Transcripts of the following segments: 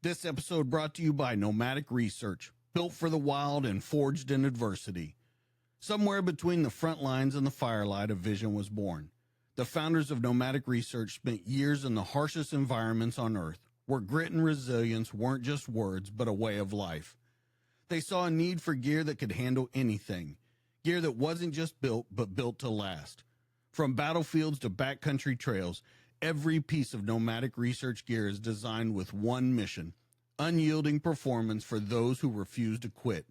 This episode brought to you by Nomadic Research, built for the wild and forged in adversity. Somewhere between the front lines and the firelight, a vision was born. The founders of Nomadic Research spent years in the harshest environments on Earth, where grit and resilience weren't just words, but a way of life. They saw a need for gear that could handle anything, gear that wasn't just built, but built to last. From battlefields to backcountry trails, every piece of Nomadic Research gear is designed with one mission: unyielding performance for those who refuse to quit.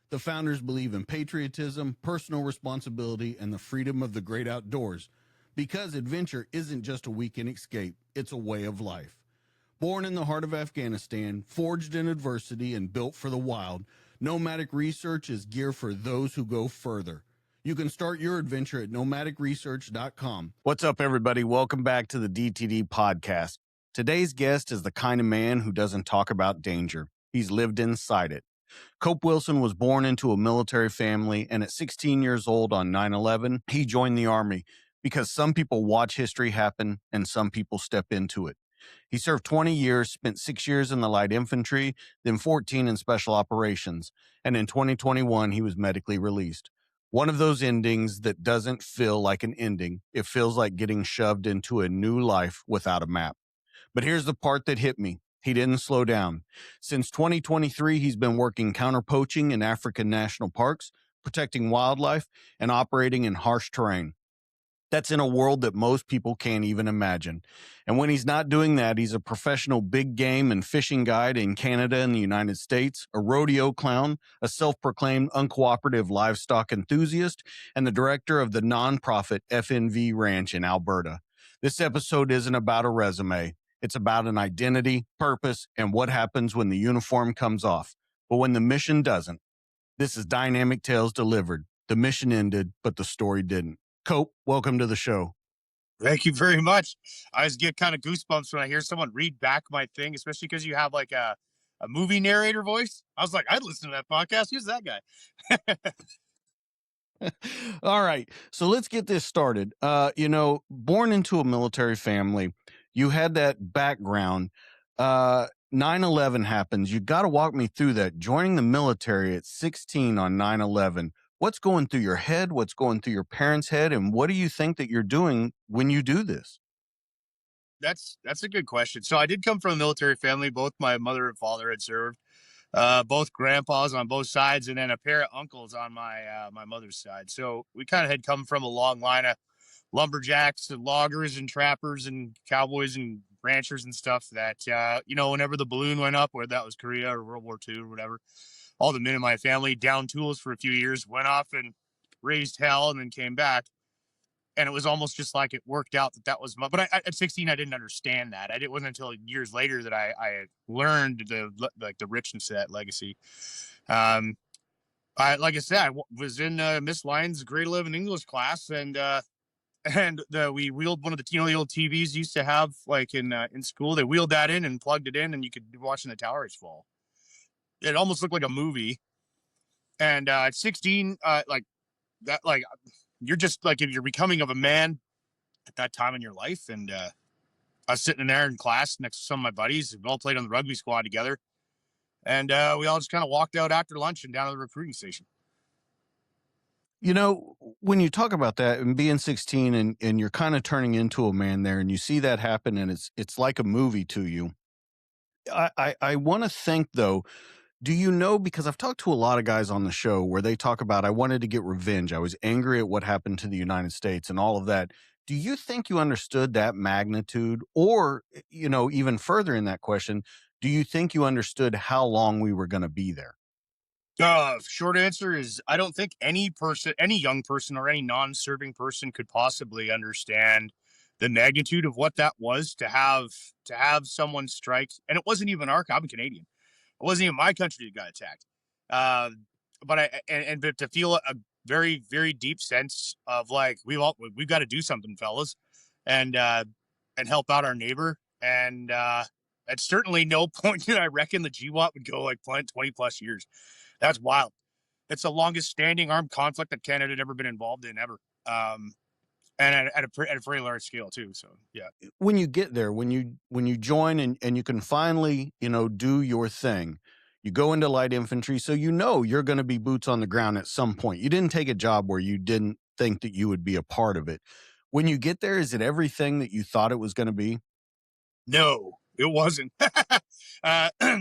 The founders believe in patriotism, personal responsibility, and the freedom of the great outdoors, because adventure isn't just a weekend escape, it's a way of life. Born in the heart of Afghanistan, forged in adversity, and built for the wild, Nomadic Research is gear for those who go further. You can start your adventure at nomadicresearch.com. What's up, everybody? Welcome back to the DTD podcast. Today's guest is the kind of man who doesn't talk about danger. He's lived inside it. Cope Wilson was born into a military family, and at 16 years old on 9/11, he joined the Army because some people watch history happen and some people step into it. He served 20 years, spent 6 years in the light infantry, then 14 in special operations, and in 2021, he was medically released. One of those endings that doesn't feel like an ending. It feels like getting shoved into a new life without a map. But here's the part that hit me. He didn't slow down. Since 2023, he's been working counter-poaching in African national parks, protecting wildlife, and operating in harsh terrain. That's in a world that most people can't even imagine. And when he's not doing that, he's a professional big game and fishing guide in Canada and the United States, a rodeo clown, a self-proclaimed uncooperative livestock enthusiast, and the director of the nonprofit FNV Ranch in Alberta. This episode isn't about a resume. It's about an identity, purpose, and what happens when the uniform comes off, but when the mission doesn't. This is Dynamic Tales Delivered. The mission ended, but the story didn't. Cope, welcome to the show. Thank you very much. I always get kind of goosebumps when I hear someone read back my thing, especially because you have like a movie narrator voice. I was like, I'd listen to that podcast. Who's that guy? All right. So let's get this started. Born into a military family, you had that background. 9/11 happens. You got to walk me through that. Joining the military at 16 on 9/11. What's going through your head? What's going through your parents' head? And what do you think that you're doing when you do this? That's a good question. So I did come from a military family. Both my mother and father had served. Both grandpas on both sides, and then a pair of uncles on my mother's side. So we kind of had come from a long line of lumberjacks and loggers and trappers and cowboys and ranchers and stuff that, whenever the balloon went up, whether that was Korea or World War II or whatever, all the men in my family down tools for a few years, went off and raised hell, and then came back. And it was almost just like it worked out that was my, but at 16, I didn't understand that. It wasn't until years later that I learned the richness of that legacy. Like I said, I was in Miss Lyons' grade 11 English class, and we wheeled one of the the old TVs used to have like in school. They wheeled that in and plugged it in, and you could be watching the towers fall. It almost looked like a movie. And at 16, like that, like you're just like if you're becoming of a man at that time in your life. And I was sitting in there in class next to some of my buddies. We all played on the rugby squad together, and we all just kind of walked out after lunch and down to the recruiting station. You know, when you talk about that and being 16 and you're kind of turning into a man there and you see that happen and it's like a movie to you. I want to think though, do you know, because I've talked to a lot of guys on the show where they talk about, I wanted to get revenge. I was angry at what happened to the United States and all of that. Do you think you understood that magnitude? Or, even further in that question, do you think you understood how long we were going to be there? Short answer is I don't think any person, any young person or any non-serving person could possibly understand the magnitude of what that was to have someone strike. And it wasn't even I'm Canadian. It wasn't even my country that got attacked. Uh, but to feel a very, very deep sense of like, we've got to do something, fellas, and, and help out our neighbor. And, at certainly no point did I reckon the GWAT would go like 20 plus years. That's wild. It's the longest standing armed conflict that Canada had ever been involved in ever. and at a very large scale too. So yeah. When you get there, when you join and you can finally, do your thing, you go into light infantry, so you're going to be boots on the ground at some point. You didn't take a job where you didn't think that you would be a part of it. When you get there, is it everything that you thought it was going to be? No, it wasn't.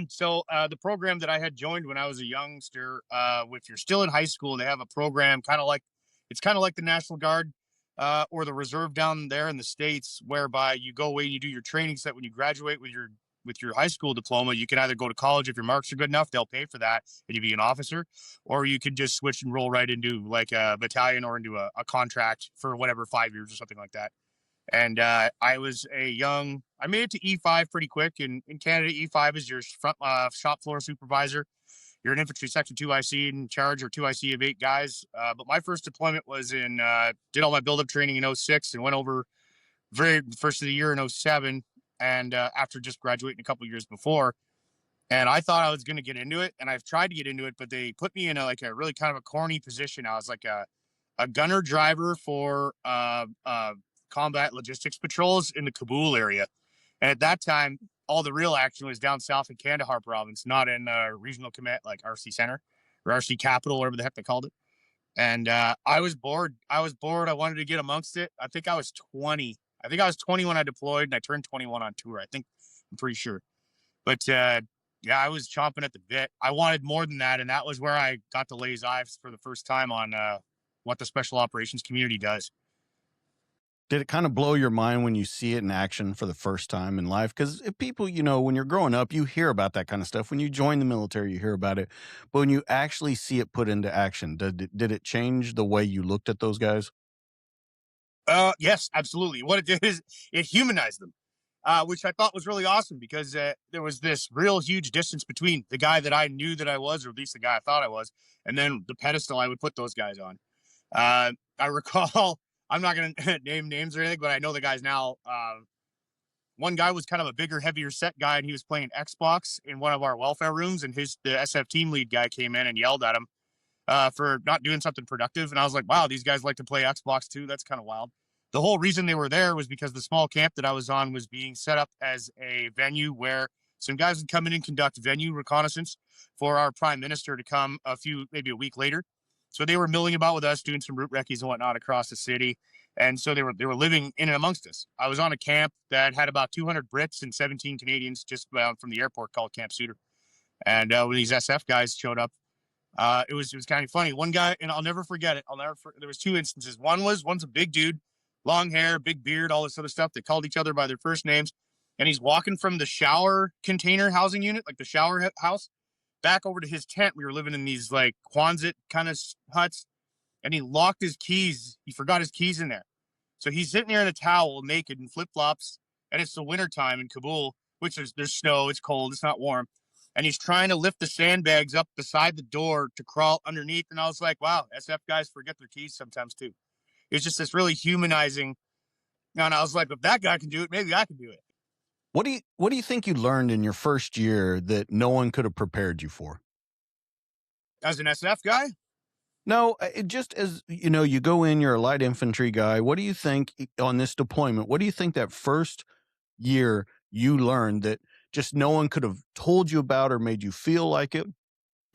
So the program that I had joined when I was a youngster, if you're still in high school, they have a program kind of like the National Guard or the Reserve down there in the States, whereby you go away and you do your training set when you graduate with your high school diploma. You can either go to college if your marks are good enough, they'll pay for that and you be an officer, or you can just switch and roll right into like a battalion or into a contract for whatever 5 years or something like that. And I made it to E5 pretty quick. In Canada, E5 is your front shop floor supervisor. You're an infantry section 2IC in charge, or 2IC of 8 guys. But my first deployment was did all my build-up training in '06 and went over very first of the year in '07. And after just graduating a couple years before. And I thought I was going to get into it. And I've tried to get into it, but they put me in a really kind of a corny position. I was like a gunner driver for combat logistics patrols in the Kabul area. And at that time, all the real action was down south in Kandahar province, not in regional command like RC Center or RC Capital, whatever the heck they called it. And I was bored. I was bored. I wanted to get amongst it. I think I was 20. I think I was 20 when I deployed, and I turned 21 on tour. I'm pretty sure. But yeah, I was chomping at the bit. I wanted more than that, and that was where I got to lay eyes for the first time on what the special operations community does. Did it kind of blow your mind when you see it in action for the first time in life? Because people, when you're growing up, you hear about that kind of stuff. When you join the military, you hear about it. But when you actually see it put into action, did it change the way you looked at those guys? Yes, absolutely. What it did is it humanized them, which I thought was really awesome because there was this real huge distance between the guy that I knew that I was, or at least the guy I thought I was, and then the pedestal I would put those guys on. I recall, I'm not going to name names or anything, but I know the guys now. One guy was kind of a bigger, heavier set guy, and he was playing Xbox in one of our welfare rooms, and the SF team lead guy came in and yelled at him for not doing something productive. And I was like, wow, these guys like to play Xbox too. That's kind of wild. The whole reason they were there was because the small camp that I was on was being set up as a venue where some guys would come in and conduct venue reconnaissance for our prime minister to come maybe a week later. So they were milling about with us, doing some route recce's and whatnot across the city. And so they were living in and amongst us. I was on a camp that had about 200 Brits and 17 Canadians just from the airport called Camp Suter. And when these SF guys showed up, it was kind of funny. One guy, and I'll never forget it. There was two instances. One's a big dude, long hair, big beard, all this other stuff. They called each other by their first names, and he's walking from the shower container housing unit, like the shower house, back over to his tent. We were living in these like Quonset kind of huts, and he locked his keys. He forgot his keys in there, so he's sitting there in a towel, naked, in flip flops, and it's the winter time in Kabul, which there's snow, it's cold, it's not warm. And he's trying to lift the sandbags up beside the door to crawl underneath. And I was like, wow, SF guys forget their keys sometimes too. It's just this really humanizing. And I was like, if that guy can do it, maybe I can do it. What do you think you learned in your first year that no one could have prepared you for? As an SF guy? No, just as you go in, you're a light infantry guy. What do you think on this deployment? What do you think that first year you learned that just no one could have told you about or made you feel like it?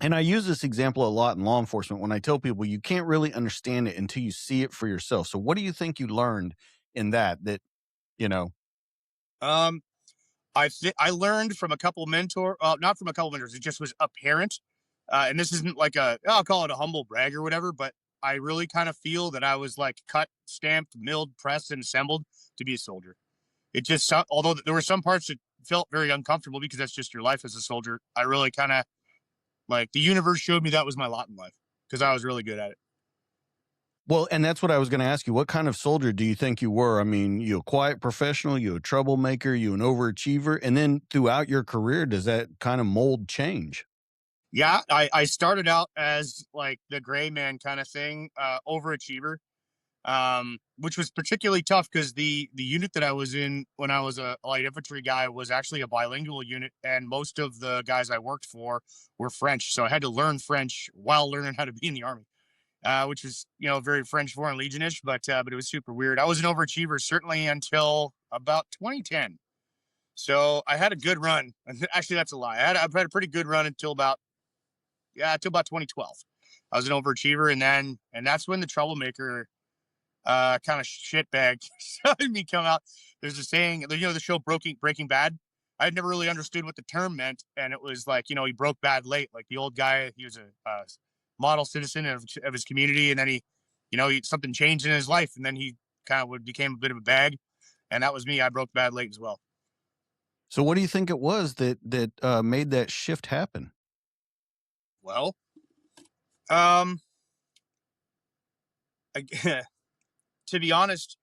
And I use this example a lot in law enforcement when I tell people you can't really understand it until you see it for yourself. So what do you think you learned in you know, Um, I learned from a couple not from a couple mentors. It just was apparent. And this isn't like I'll call it a humble brag or whatever, but I really kind of feel that I was like cut, stamped, milled, pressed, and assembled to be a soldier. It just, although there were some parts that felt very uncomfortable because that's just your life as a soldier, I really kind of like the universe showed me that was my lot in life because I was really good at it. well, and that's what I was going to ask you. What kind of soldier do you think you were? I mean, you a quiet professional, you a troublemaker, you an overachiever, and then throughout your career, does that kind of mold change? Yeah, I started out as like the gray man kind of thing, overachiever, which was particularly tough because the unit that I was in when I was a light infantry guy was actually a bilingual unit, and most of the guys I worked for were French, so I had to learn French while learning how to be in the army. which was, very French Foreign Legionish, but it was super weird. I was an overachiever certainly until about 2010. So I had a good run. Actually, that's a lie. I've had a pretty good run until about 2012. I was an overachiever, and that's when the troublemaker kind of shitbag started me come out. There's a saying, the show Breaking Bad. I had never really understood what the term meant, and it was like, he broke bad late. Like the old guy, he was a model citizen of his community, and then something changed in his life, and then he kind of became a bit of a bag, and that was me. I broke bad late as well. So what do you think it was that made that shift happen? Well, um, I, to be honest,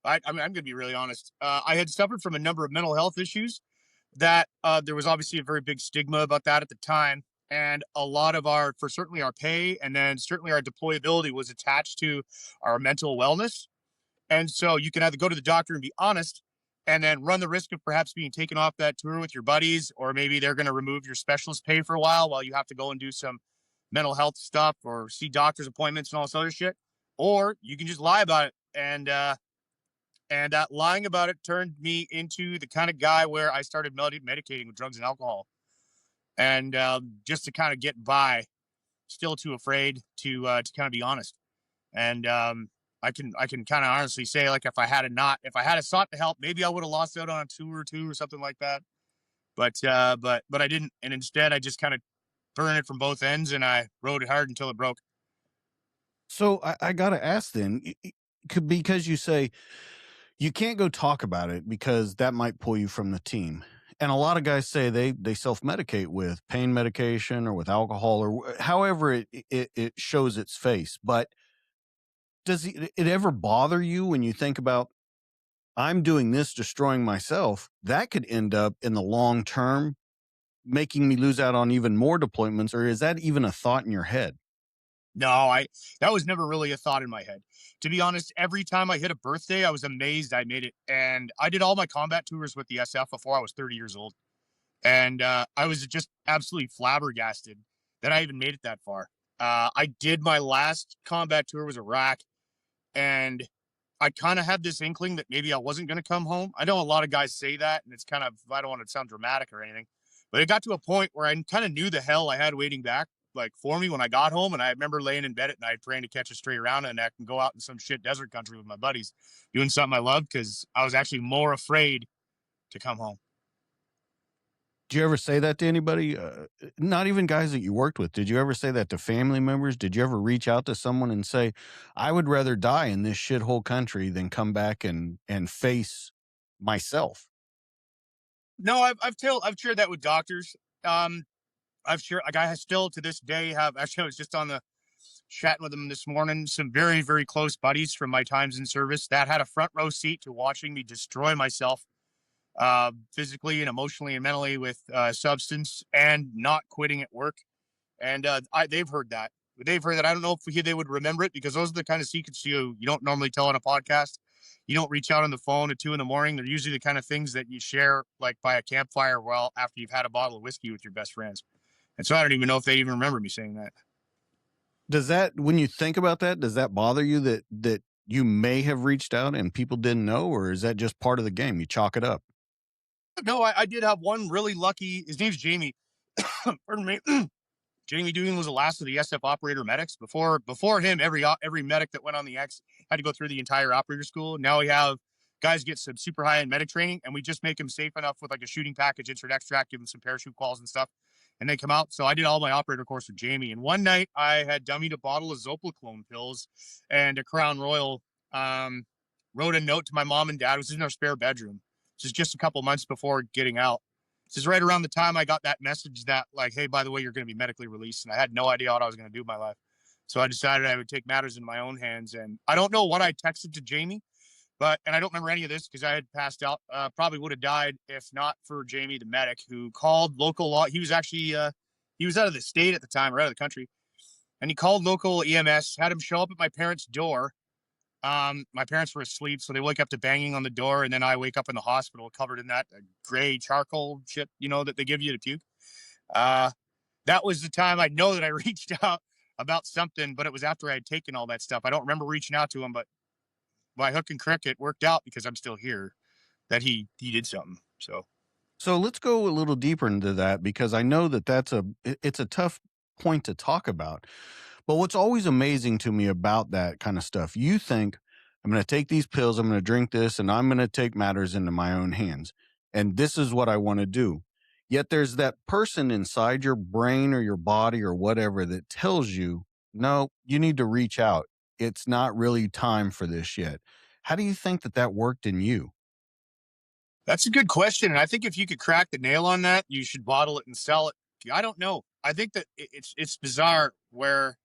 I mean, I'm going to be really honest. I had suffered from a number of mental health issues that there was obviously a very big stigma about that at the time. And a lot of certainly our pay and then certainly our deployability was attached to our mental wellness. And so you can either go to the doctor and be honest and then run the risk of perhaps being taken off that tour with your buddies, or maybe they're going to remove your specialist pay for a while you have to go and do some mental health stuff or see doctor's appointments and all this other shit. Or you can just lie about it. And lying about it turned me into the kind of guy where I started medicating with drugs and alcohol. And just to kind of get by, still too afraid to kind of be honest. And I can kind of honestly say, like, if I had sought the help, maybe I would have lost out on a tour or two or something like that. But I didn't, and instead I just kind of burned it from both ends, and I rode it hard until it broke. So I got to ask then, because you say you can't go talk about it because that might pull you from the team. And a lot of guys say they self-medicate with pain medication or with alcohol or however it shows its face. But does it ever bother you when you think about, I'm doing this, destroying myself? That could end up in the long term making me lose out on even more deployments, or is that even a thought in your head? No, that was never really a thought in my head. To be honest, every time I hit a birthday, I was amazed I made it. And I did all my combat tours with the SF before I was 30 years old. And I was just absolutely flabbergasted that I even made it that far. I did my last combat tour was Iraq, and I kind of had this inkling that maybe I wasn't going to come home. I know a lot of guys say that, and it's kind of, I don't want to sound dramatic or anything, but it got to a point where I kind of knew the hell I had waiting back, like for me when I got home. And I remember laying in bed at night praying to catch a stray around and I can go out in some shit desert country with my buddies doing something I loved, because I was actually more afraid to come home. Did you ever say that to anybody? Not even guys that you worked with. Did you ever say that to family members? Did you ever reach out to someone and say, I would rather die in this shithole country than come back and face myself? No, I've shared that with doctors. Um, I've shared, like, I still to this day have, actually I was just on the chatting with them this morning, some very, very close buddies from my times in service that had a front row seat to watching me destroy myself physically and emotionally and mentally with substance and not quitting at work. And they've heard that. They've heard that. I don't know if they would remember it, because those are the kind of secrets you don't normally tell on a podcast. You don't reach out on the phone at 2 a.m. They're usually the kind of things that you share like by a campfire, well, after you've had a bottle of whiskey with your best friends. And so I don't even know if they even remember me saying that. Does that, when you think about that, does that bother you that you may have reached out and people didn't know, or is that just part of the game? You chalk it up. No, I did have one really lucky. His name's Jamie. Pardon me. Jamie Doogan was the last of the SF operator medics. Before him, every medic that went on the X had to go through the entire operator school. Now we have guys get some super high end medic training, and we just make them safe enough with like a shooting package, insert extract, give them some parachute calls and stuff, and they come out. So I did all my operator course with Jamie, and one night I had dummied a bottle of Zopiclone pills and a Crown Royal. Wrote a note to my mom and dad. It was in our spare bedroom. This is just a couple months before getting out. This is right around the time I got that message that, like, hey, by the way, you're going to be medically released. And I had no idea what I was going to do with my life. So I decided I would take matters in my own hands. And I don't know what I texted to Jamie, and I don't remember any of this because I had passed out. Probably would have died if not for Jamie, the medic, who called local law. He was actually, he was out of the state at the time, or out of the country. And he called local EMS, had him show up at my parents' door. My parents were asleep, so they wake up to banging on the door, and then I wake up in the hospital covered in that gray charcoal shit, that they give you to puke. That was the time I know that I reached out. about something, but it was after I had taken all that stuff. I don't remember reaching out to him, but by hook and crook, it worked out because I'm still here. That he did something. So So let's go a little deeper into that because I know that it's a tough point to talk about. But what's always amazing to me about that kind of stuff, you think, I'm going to take these pills, I'm going to drink this, and I'm going to take matters into my own hands. And this is what I want to do. Yet there's that person inside your brain or your body or whatever that tells you, no, you need to reach out. It's not really time for this yet. How do you think that that worked in you? that's a good question. And I think if you could crack the nail on that, you should bottle it and sell it. I don't know. I think that it's bizarre where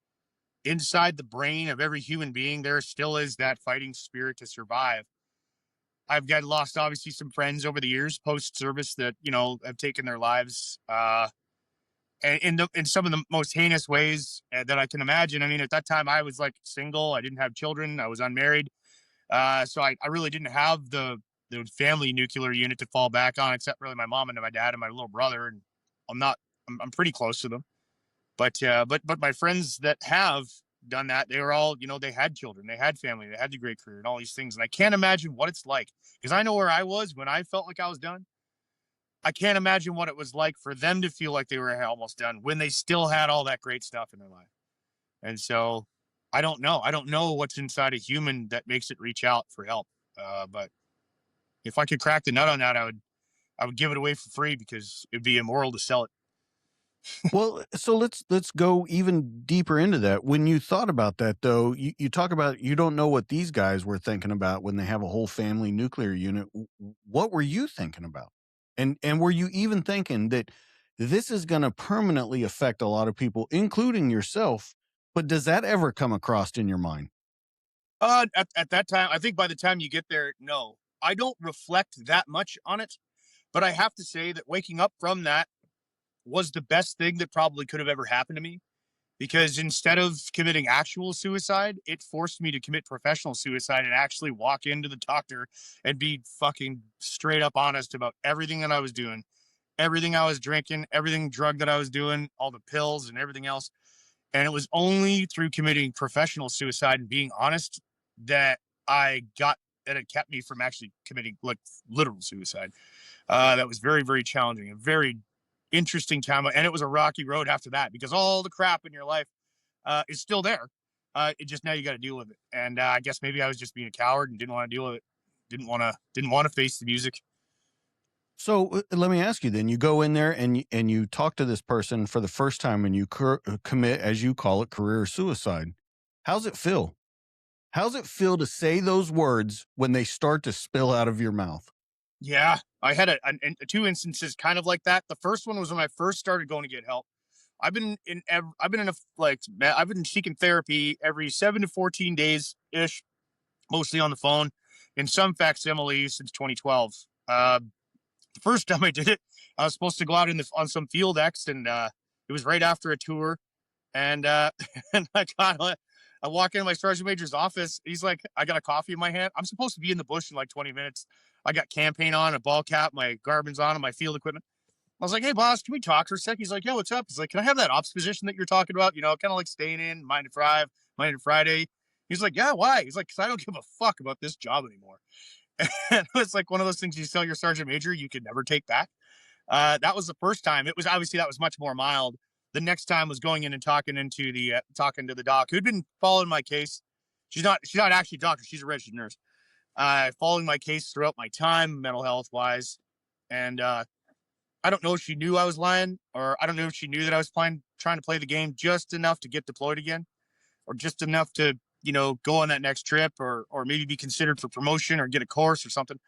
inside the brain of every human being, there still is that fighting spirit to survive. I've got lost obviously some friends over the years post service that have taken their lives, and in some of the most heinous ways that I can imagine. I mean, at that time I was like single, I didn't have children, I was unmarried, so I really didn't have the family nuclear unit to fall back on, except really my mom and my dad and my little brother. And I'm not, I'm pretty close to them. But my friends that have done that, they were all, they had children, they had family, they had the great career and all these things. And I can't imagine what it's like because I know where I was when I felt like I was done. I can't imagine what it was like for them to feel like they were almost done when they still had all that great stuff in their life. And so I don't know. I don't know what's inside a human that makes it reach out for help. But if I could crack the nut on that, I would give it away for free because it'd be immoral to sell it. Well, so let's go even deeper into that. When you thought about that though, you talk about you don't know what these guys were thinking about when they have a whole family nuclear unit. What were you thinking about? And were you even thinking that this is going to permanently affect a lot of people, including yourself? But does that ever come across in your mind? At that time, I think by the time you get there, no, I don't reflect that much on it. But I have to say that waking up from that was the best thing that probably could have ever happened to me because instead of committing actual suicide, it forced me to commit professional suicide and actually walk into the doctor and be fucking straight up honest about everything that I was doing, everything I was drinking, everything drug that I was doing, all the pills and everything else. And it was only through committing professional suicide and being honest that I got that it kept me from actually committing like literal suicide. That was very, very challenging, a very interesting time. And it was a rocky road after that because all the crap in your life is still there. It just now you got to deal with it. And I guess maybe I was just being a coward and didn't want to deal with it. Didn't want to face the music. So let me ask you then, you go in there and you talk to this person for the first time and you commit, as you call it, career suicide. How's it feel? How's it feel to say those words when they start to spill out of your mouth? Yeah, I had two instances kind of like that. The first one was when I first started going to get help. I've been in a like I've been seeking therapy every 7 to 14 days ish, mostly on the phone, in some facsimile since 2012. The first time I did it, I was supposed to go out on some field X, and it was right after a tour, and and I walk into my sergeant major's office. He's like, I got a coffee in my hand. I'm supposed to be in the bush in like 20 minutes. I got campaign on, a ball cap, my Garmin's on, and my field equipment. I was like, hey, boss, can we talk for a sec? He's like, yeah, what's up? He's like, can I have that ops position that you're talking about? Kind of like staying in, Monday to Friday, Monday to Friday. He's like, yeah, why? He's like, because I don't give a fuck about this job anymore. And it's like one of those things you tell your sergeant major you could never take back. That was the first time. It was obviously that was much more mild. The next time was going in and talking to the doc who'd been following my case. She's not actually a doctor. She's a registered nurse. Following my case throughout my time, mental health wise, and I don't know if she knew I was lying, or I don't know if she knew that I was trying to play the game just enough to get deployed again, or just enough to go on that next trip, or maybe be considered for promotion or get a course or something.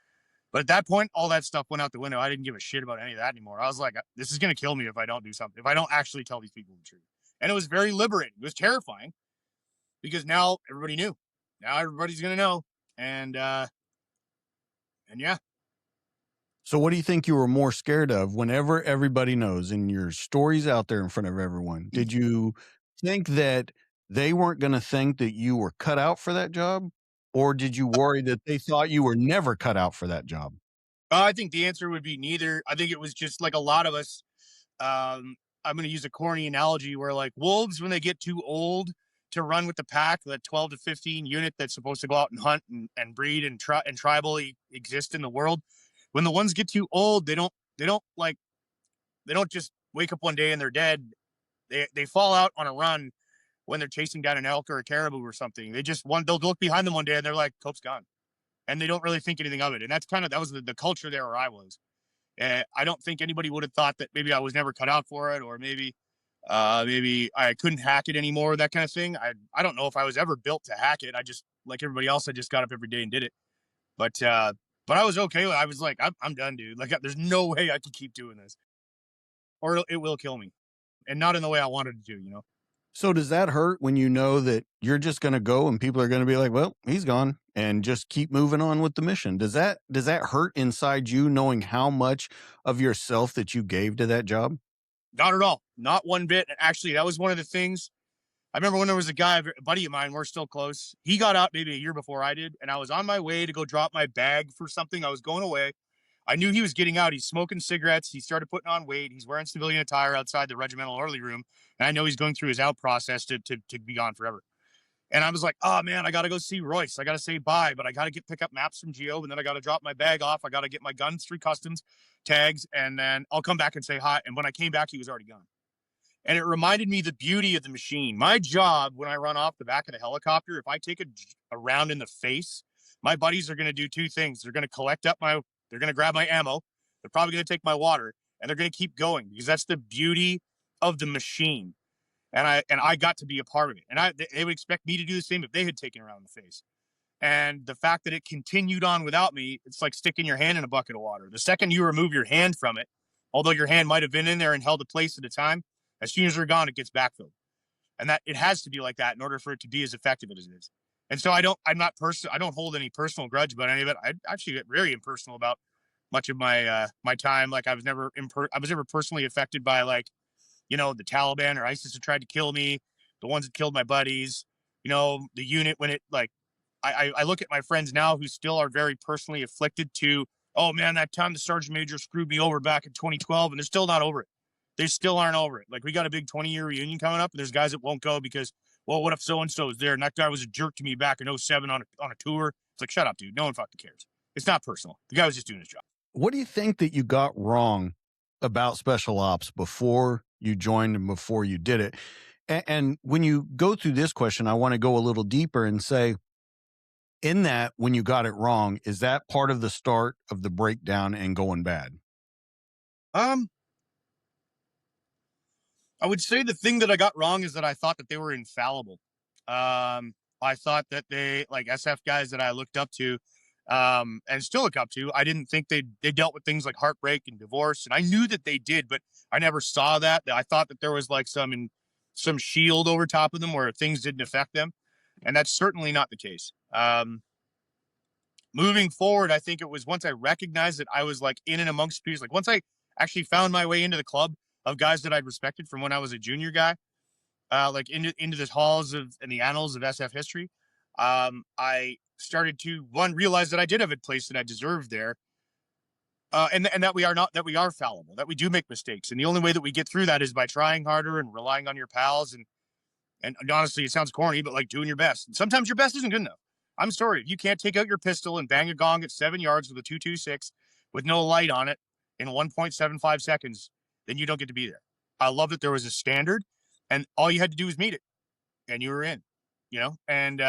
But at that point, all that stuff went out the window. I didn't give a shit about any of that anymore. I was like, this is going to kill me if I don't do something, if I don't actually tell these people the truth. And it was very liberating. It was terrifying because now everybody knew. Now everybody's going to know. And yeah. So what do you think you were more scared of whenever everybody knows and your story's out there in front of everyone? Did you think that they weren't going to think that you were cut out for that job? Or did you worry that they thought you were never cut out for that job? I think the answer would be neither. I think it was just like a lot of us. Um, I'm going to use a corny analogy where like wolves, when they get too old to run with the pack, that 12 to 15 unit that's supposed to go out and hunt and breed and tribally exist in the world. When the ones get too old, they don't just wake up one day and they're dead. They fall out on a run when they're chasing down an elk or a caribou or something. They'll look behind them one day and they're like, Cope's gone. And they don't really think anything of it. And that was the culture there where I was. I don't think anybody would have thought that maybe I was never cut out for it, or maybe I couldn't hack it anymore, that kind of thing. I don't know if I was ever built to hack it. I just, like everybody else, I just got up every day and did it. But I was okay. I was like, I'm done, dude. Like, there's no way I can keep doing this, or it will kill me, and not in the way I wanted to do. You know. So does that hurt when you know that you're just going to go and people are going to be like, well, he's gone, and just keep moving on with the mission? Does that hurt inside you knowing how much of yourself that you gave to that job? Not at all. Not one bit. Actually, that was one of the things. I remember when there was a buddy of mine, we're still close. He got out maybe a year before I did, and I was on my way to go drop my bag for something. I was going away. I knew he was getting out. He's smoking cigarettes. He started putting on weight. He's wearing civilian attire outside the regimental orderly room. And I know he's going through his out process to be gone forever. And I was like, oh man, I got to go see Royce. I got to say bye, but I got to pick up maps from Geo, and then I got to drop my bag off. I got to get my guns through customs tags, and then I'll come back and say hi. And when I came back, he was already gone. And it reminded me the beauty of the machine. My job when I run off the back of the helicopter, if I take a round in the face, my buddies are going to do two things. They're going to grab my ammo. They're probably going to take my water, and they're going to keep going, because that's the beauty of the machine. And I got to be a part of it. And they would expect me to do the same if they had taken a round in the face. And the fact that it continued on without me, it's like sticking your hand in a bucket of water. The second you remove your hand from it, although your hand might have been in there and held a place at a time, as soon as they're gone, it gets backfilled. And that it has to be like that in order for it to be as effective as it is. And so I don't hold any personal grudge about any of it. I actually get very impersonal about much of my my time. Like I was never personally affected by, like, the Taliban or ISIS that tried to kill me, the ones that killed my buddies, the unit when it, like, I look at my friends now who still are very personally afflicted to, oh man, that time the sergeant major screwed me over back in 2012, and they're still not over it. They still aren't over it. Like, we got a big 20-year reunion coming up, and there's guys that won't go because, well, what if so-and-so was there and that guy was a jerk to me back in 07 on a tour? It's like, shut up, dude. No one fucking cares. It's not personal. The guy was just doing his job. What do you think that you got wrong about special ops before you joined and before you did it? And when you go through this question, I want to go a little deeper and say, in that, when you got it wrong, is that part of the start of the breakdown and going bad? I would say the thing that I got wrong is that I thought that they were infallible. I thought that they, like SF guys that I looked up to, and still look up to, I didn't think they dealt with things like heartbreak and divorce, and I knew that they did, but I never saw that. I thought that there was like some shield over top of them where things didn't affect them, and that's certainly not the case. Moving forward, I think it was once I recognized that I was like in and amongst peers, like once I actually found my way into the club of guys that I'd respected from when I was a junior guy, like into the halls of and the annals of SF history. I started to realize that I did have a place that I deserved there, and that we are fallible, that we do make mistakes, and the only way that we get through that is by trying harder and relying on your pals, and honestly, it sounds corny, but like doing your best. And sometimes your best isn't good enough. I'm sorry, if you can't take out your pistol and bang a gong at 7 yards with a 2.26 with no light on it in 1.75 seconds, then you don't get to be there. I love that there was a standard, and all you had to do was meet it, and you were in. And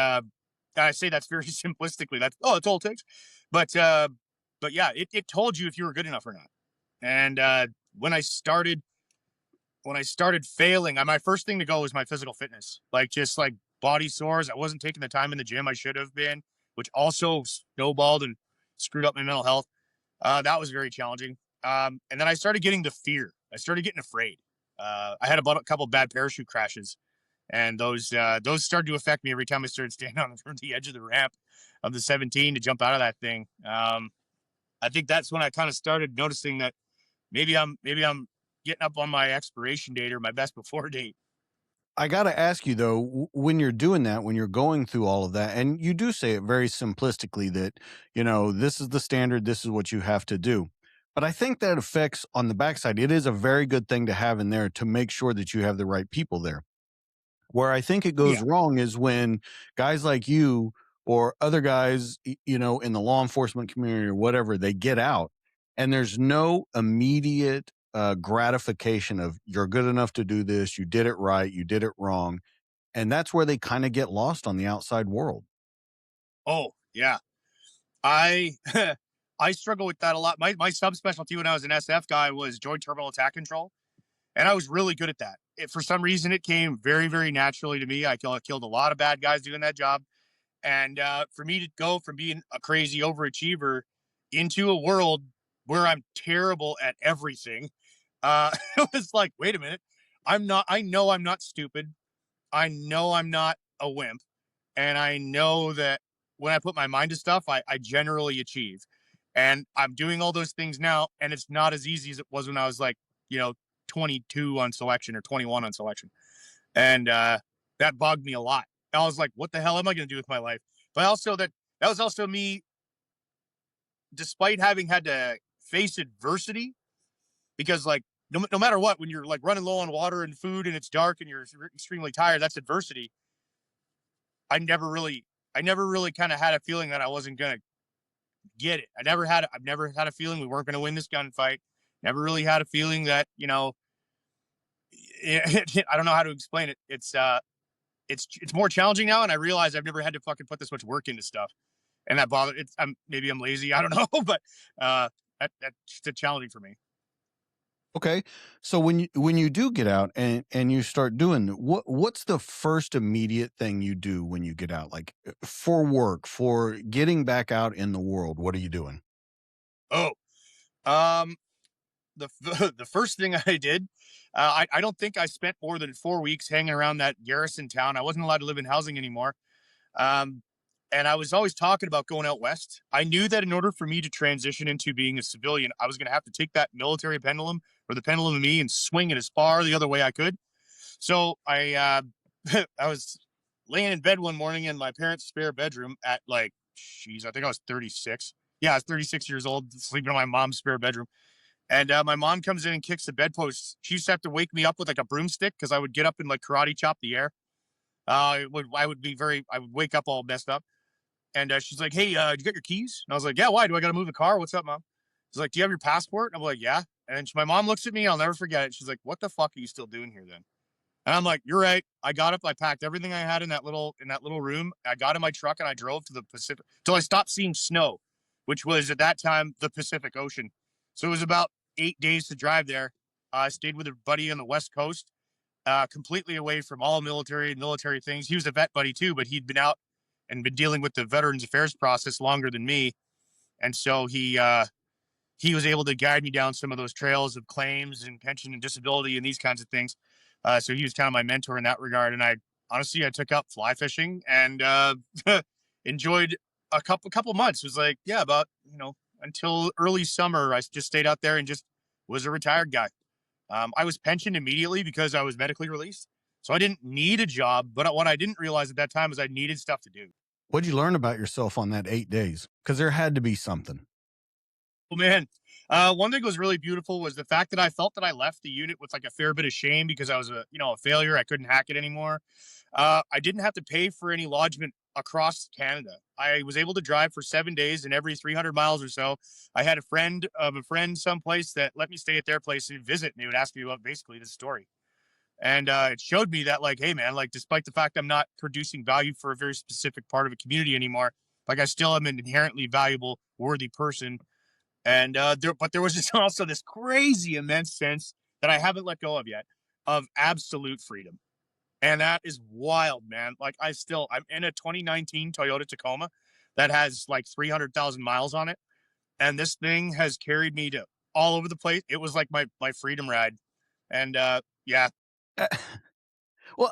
I say that's very simplistically. That's all it takes. But yeah, it told you if you were good enough or not. And when I started failing, my first thing to go was my physical fitness, like just like body sores. I wasn't taking the time in the gym I should have been, which also snowballed and screwed up my mental health. That was very challenging. And then I started getting the fear. I started getting afraid. I had a couple bad parachute crashes, and those started to affect me every time I started standing on the edge of the ramp of the 17 to jump out of that thing. I think that's when I kind of started noticing that maybe I'm getting up on my expiration date or my best before date. I got to ask you though, when you're doing that, when you're going through all of that, and you do say it very simplistically that, this is the standard, this is what you have to do. But I think that affects on the backside. It is a very good thing to have in there to make sure that you have the right people there. Where I think it Oh, goes yeah. wrong is when guys like you or other guys, in the law enforcement community or whatever, they get out and there's no immediate gratification of you're good enough to do this, you did it right, you did it wrong. And that's where they kind of get lost on the outside world. Oh, yeah. I I struggle with that a lot. My subspecialty when I was an SF guy was joint terminal attack control, and I was really good at that. For some reason, it came very, very naturally to me. Killed a lot of bad guys doing that job, and for me to go from being a crazy overachiever into a world where I'm terrible at everything, it was like, wait a minute, I'm not. I know I'm not stupid. I know I'm not a wimp, and I know that when I put my mind to stuff, I generally achieve. And I'm doing all those things now, and it's not as easy as it was when I was like, you know, 22 on selection or 21 on selection. And that bugged me a lot. I was like, what the hell am I going to do with my life? But also that was also me, despite having had to face adversity, because like no matter what, when you're like running low on water and food and it's dark and you're extremely tired, that's adversity. I never really, I never really kind of had a feeling that I wasn't gonna get it. I've never had a feeling we weren't gonna win this gunfight. Never really had a feeling that I don't know how to explain it. It's more challenging now, and I realize I've never had to fucking put this much work into stuff, and that bothers. Maybe I'm lazy. I don't know, but that's challenging for me. Okay. So when you do get out and you start doing what's the first immediate thing you do when you get out? Like for work, for getting back out in the world, what are you doing? Oh, um, the first thing I did, I don't think I spent more than 4 weeks hanging around that garrison town. I wasn't allowed to live in housing anymore. Um, and I was always talking about going out west. I knew that in order for me to transition into being a civilian, I was going to have to take that military pendulum or the pendulum of me and swing it as far the other way I could. So I was laying in bed one morning in my parents' spare bedroom at like, geez, I think I was 36. Yeah, I was 36 years old, sleeping in my mom's spare bedroom. And my mom comes in and kicks the bedpost. She used to have to wake me up with like a broomstick because I would get up and like karate chop the air. I would wake up all messed up. And she's like, "Hey, did you get your keys?" And I was like, "Yeah, why? Do I got to move the car? What's up, mom?" She's like, "Do you have your passport?" And I'm like, "Yeah." And then my mom looks at me. I'll never forget it. She's like, "What the fuck are you still doing here then?" And I'm like, "You're right." I got up. I packed everything I had in that little room. I got in my truck and I drove to the Pacific till I stopped seeing snow, which was at that time the Pacific Ocean. So it was about 8 days to drive there. I stayed with a buddy on the West Coast, completely away from all military things. He was a vet buddy too, but he'd been out and been dealing with the Veterans Affairs process longer than me, and so he was able to guide me down some of those trails of claims and pension and disability and these kinds of things. So he was kind of my mentor in that regard. And I took up fly fishing and enjoyed a couple months. It was like, yeah, about until early summer. I just stayed out there and just was a retired guy. I was pensioned immediately because I was medically released. So I didn't need a job, but what I didn't realize at that time is I needed stuff to do. What'd you learn about yourself on that 8 days? Because there had to be something. Oh man, one thing that was really beautiful was the fact that I felt that I left the unit with like a fair bit of shame because I was a failure. I couldn't hack it anymore. I didn't have to pay for any lodgement across Canada. I was able to drive for 7 days, and every 300 miles or so, I had a friend of a friend someplace that let me stay at their place and visit, and they would ask me about basically this story. And it showed me that, like, hey, man, like, despite the fact I'm not producing value for a very specific part of a community anymore, like, I still am an inherently valuable, worthy person. And there was also this crazy immense sense that I haven't let go of yet of absolute freedom. And that is wild, man. Like I'm in a 2019 Toyota Tacoma that has like 300,000 miles on it. And this thing has carried me to all over the place. It was like my freedom ride. And yeah. Uh, well,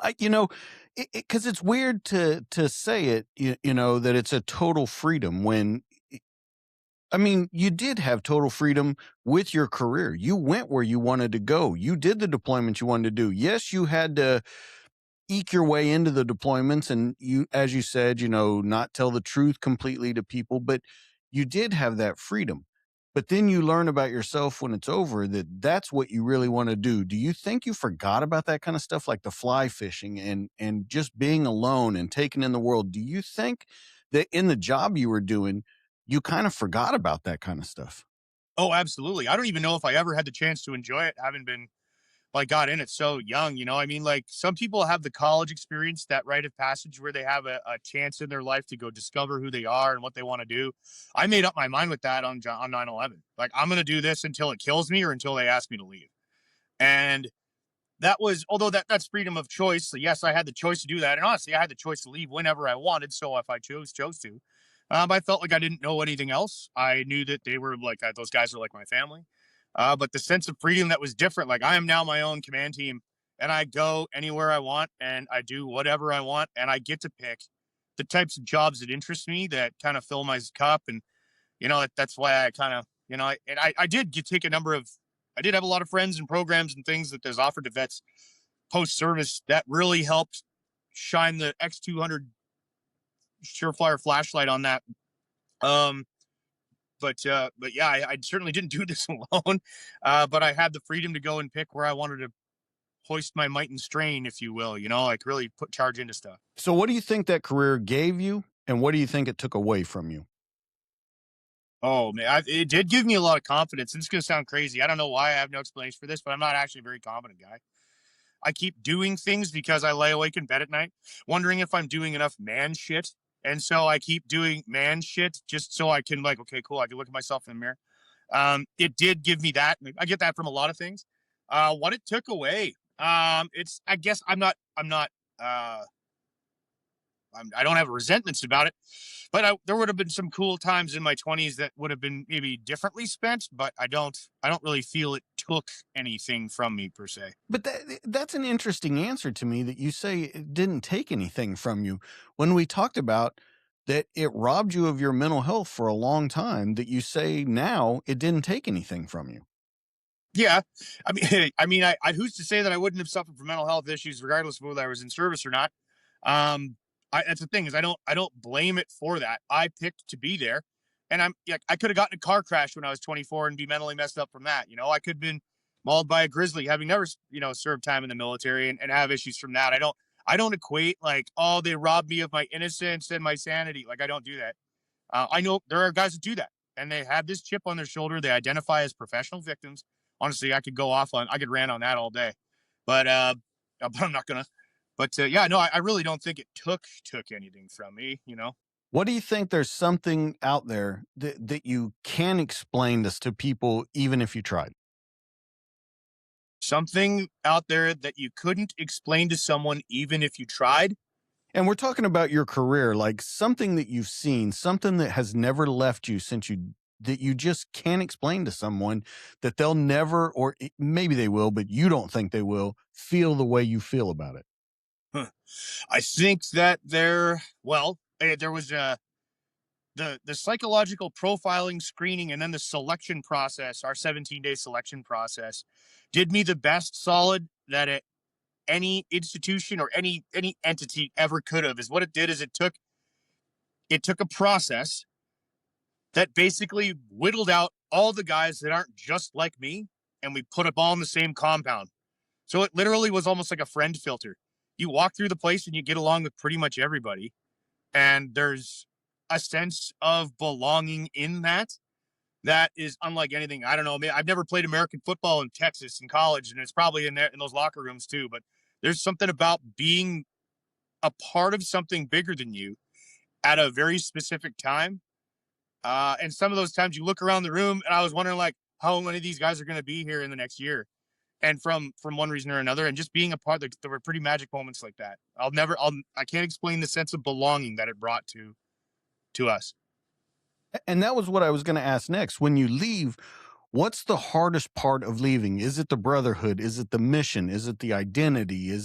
because it's weird to say it, that it's a total freedom when I mean, you did have total freedom with your career. You went where you wanted to go. You did the deployment you wanted to do. Yes, you had to eke your way into the deployments and you, as you said, not tell the truth completely to people, but you did have that freedom. but then you learn about yourself when it's over that that's what you really want to do. Do you think you forgot about that kind of stuff, like the fly fishing and just being alone and taking in the world? Do you think that in the job you were doing, you kind of forgot about that kind of stuff? Oh, absolutely. I don't even know if I ever had the chance to enjoy it, having been like got in it so young. I mean, like some people have the college experience, that rite of passage where they have a chance in their life to go discover who they are and what they want to do. I made up my mind with that on 9/11. Like I'm going to do this until it kills me or until they ask me to leave. And that was, although that's freedom of choice. So yes, I had the choice to do that, and honestly, I had the choice to leave whenever I wanted. So if I chose to, I felt like I didn't know anything else. I knew that they were like those guys are like my family, but the sense of freedom that was different. Like I am now my own command team, and I go anywhere I want, and I do whatever I want, and I get to pick the types of jobs that interest me, that kind of fill my cup, and that's why I kind of I did take a number of I did have a lot of friends and programs and things that there's offered to vets post service that really helped shine the X200 Surefire flashlight on that. Um, but yeah, I certainly didn't do this alone. But I had the freedom to go and pick where I wanted to hoist my might and strain, if you will. Like really put charge into stuff. So, what do you think that career gave you, and what do you think it took away from you? Oh man, it did give me a lot of confidence. And it's gonna sound crazy. I don't know why I have no explanation for this, but I'm not actually a very confident guy. I keep doing things because I lay awake in bed at night, wondering if I'm doing enough man shit. And so I keep doing man shit just so I can like, okay, cool. I can look at myself in the mirror. It did give me that. I get that from a lot of things. What it took away, I guess uh, I don't have resentments about it, but there would have been some cool times in my 20s that would have been maybe differently spent, but I don't really feel it took anything from me per se. But that's an interesting answer to me, that you say it didn't take anything from you. When we talked about that it robbed you of your mental health for a long time, that you say now it didn't take anything from you. Yeah, I mean, who's to say that I wouldn't have suffered from mental health issues regardless of whether I was in service or not? Um, that's the thing is I don't blame it for that. I picked to be there, and I could have gotten a car crash when I was 24 and be mentally messed up from that. I could have been mauled by a grizzly, having never served time in the military, and have issues from that. I don't equate like, oh, they robbed me of my innocence and my sanity. Like I don't do that. I know there are guys that do that, and they have this chip on their shoulder. They identify as professional victims. Honestly, I could rant on that all day, but but I'm not gonna. But yeah, no, I really don't think it took anything from me. What do you think? There's something out there that you can explain this to people, even if you tried? Something out there that you couldn't explain to someone even if you tried. And we're talking about your career, like something that you've seen, something that has never left you since that you just can't explain to someone, that they'll never, or maybe they will, but you don't think they will feel the way you feel about it. Huh. I think that there was the psychological profiling screening and then the selection process, our 17-day selection process, did me the best solid that any institution or any entity ever could have. Is what it did is it took a process that basically whittled out all the guys that aren't just like me, and we put them all in the same compound. So it literally was almost like a friend filter. You walk through the place and you get along with pretty much everybody, and there's a sense of belonging in that is unlike anything. I don't know. I've never played American football in Texas in college, and it's probably in there in those locker rooms too. But there's something about being a part of something bigger than you at a very specific time. And some of those times you look around the room, and I was wondering like how many of these guys are going to be here in the next year, and from one reason or another, and just being a part. There were pretty magic moments like that. I can't explain the sense of belonging that it brought to us. And that was what I was going to ask next. When you leave, what's the hardest part of leaving? Is it the brotherhood? Is it the mission? Is it the identity?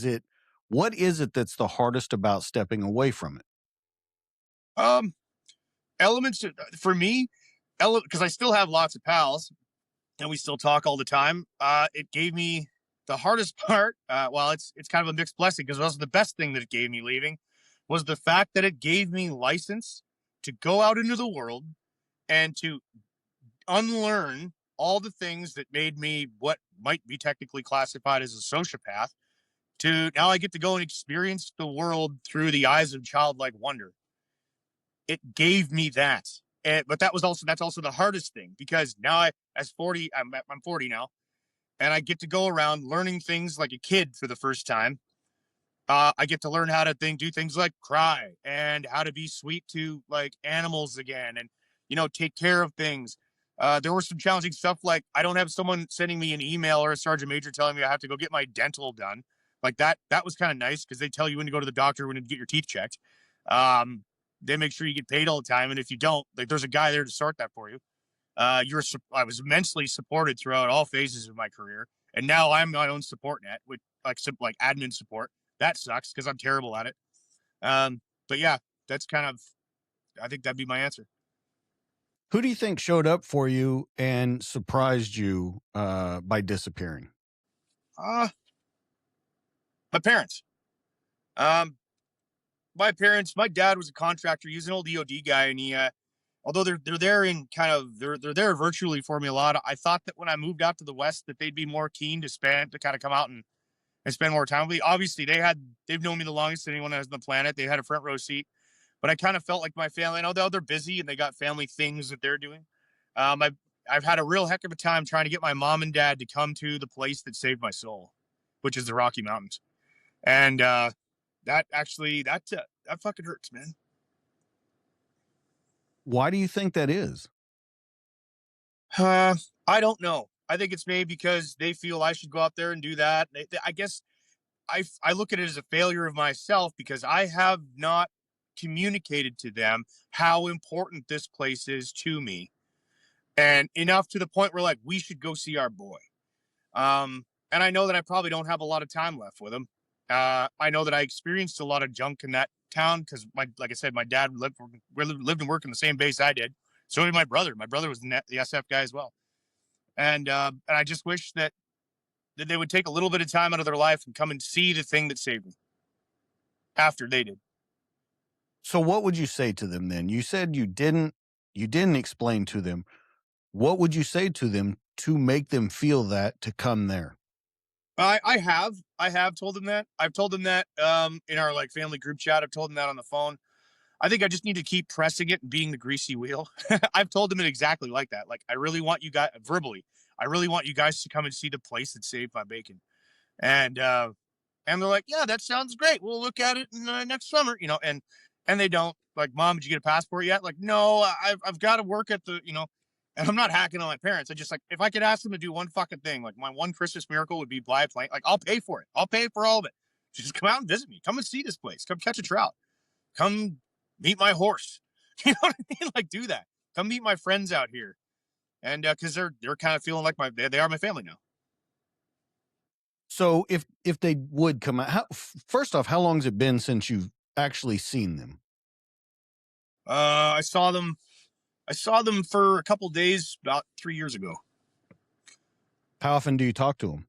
What is it that's the hardest about stepping away from it? Um, Elements for me, because I still have lots of pals and we still talk all the time. It gave me the hardest part. Well, it's kind of a mixed blessing because it was the best thing that it gave me leaving was the fact that it gave me license to go out into the world and to unlearn all the things that made me what might be technically classified as a sociopath, to now I get to go and experience the world through the eyes of childlike wonder. It gave me that. But that's also the hardest thing, because now as 40, I'm 40 now, and I get to go around learning things like a kid for the first time. I get to learn how to do things like cry, and how to be sweet to like animals again, and take care of things. There was some challenging stuff, like I don't have someone sending me an email or a sergeant major telling me I have to go get my dental done. Like that was kind of nice, because they tell you when to go to the doctor, when to get your teeth checked. Um, they make sure you get paid all the time, and if you don't, like there's a guy there to sort that for you. I was immensely supported throughout all phases of my career, and now I'm my own support net with like admin support. That sucks because I'm terrible at it. But yeah, that's kind of, I think that'd be my answer. Who do you think showed up for you and surprised you by disappearing? Uh, my parents. Um, my parents. My dad was a contractor. He was an old EOD guy, and he although they're there in kind of they're there virtually for me a lot. I thought that when I moved out to the west that they'd be more keen to kind of come out and spend more time with me. Obviously, they've known me the longest than anyone has on the planet. They had a front row seat, but I kind of felt like my family. I know they're busy and they got family things that they're doing. I've had a real heck of a time trying to get my mom and dad to come to the place that saved my soul, which is the Rocky Mountains, and that actually that fucking hurts, man. Why do you think that is? Uh, I don't know. I think it's maybe because they feel I should go out there and do that. I guess I look at it as a failure of myself, because I have not communicated to them how important this place is to me, and enough to the point where like we should go see our boy. And I know that I probably don't have a lot of time left with him. I know that I experienced a lot of junk in that town, because like I said, my dad lived and worked in the same base I did. So did my brother. My brother was the SF guy as well. And I just wish that they would take a little bit of time out of their life and come and see the thing that saved me after they did. So what would you say to them then? You said you didn't explain to them. What would you say to them to make them feel that to come there? I have told them that. I've told them that in our like family group chat. I've told them that on the phone. I think I just need to keep pressing it and being the greasy wheel. I've told them it exactly like that. Like, I really want you guys verbally. I really want you guys to come and see the place that saved my bacon. And and they're like, yeah, that sounds great. We'll look at it next summer, and they don't. Like, mom, did you get a passport yet? Like, no, I've got to work at the. And I'm not hacking on my parents. I just, like, if I could ask them to do one fucking thing, like my one Christmas miracle would be buy a plane. Like, I'll pay for it. I'll pay for all of it. Just come out and visit me. Come and see this place. Come catch a trout. Come meet my horse. You know what I mean? Like, do that. Come meet my friends out here. And because they're kind of feeling like they are my family now. So if they would come out, first off, how long has it been since you've actually seen them? I saw them. I saw them for a couple days about 3 years ago. How often do you talk to them?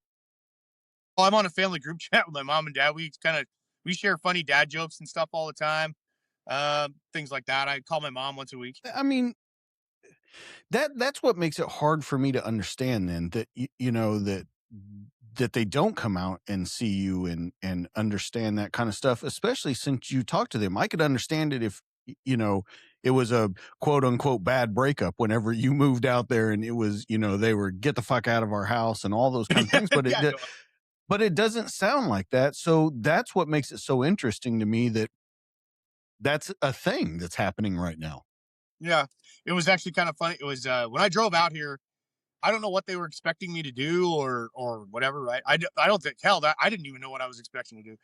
Well, I'm on a family group chat with my mom and dad. We share funny dad jokes and stuff all the time. Things like that. I call my mom once a week. I mean, that's what makes it hard for me to understand then that that they don't come out and see you and understand that kind of stuff, especially since you talk to them. I could understand it if it was a quote unquote bad breakup whenever you moved out there and it was, they were get the fuck out of our house and all those kind of things, but Yeah, no, it doesn't sound like that. So that's what makes it so interesting to me that that's a thing that's happening right now. yeah. It was actually kind of funny. It was when I drove out here. I don't know what they were expecting me to do or whatever, right? I don't think hell that I didn't even know what I was expecting to do.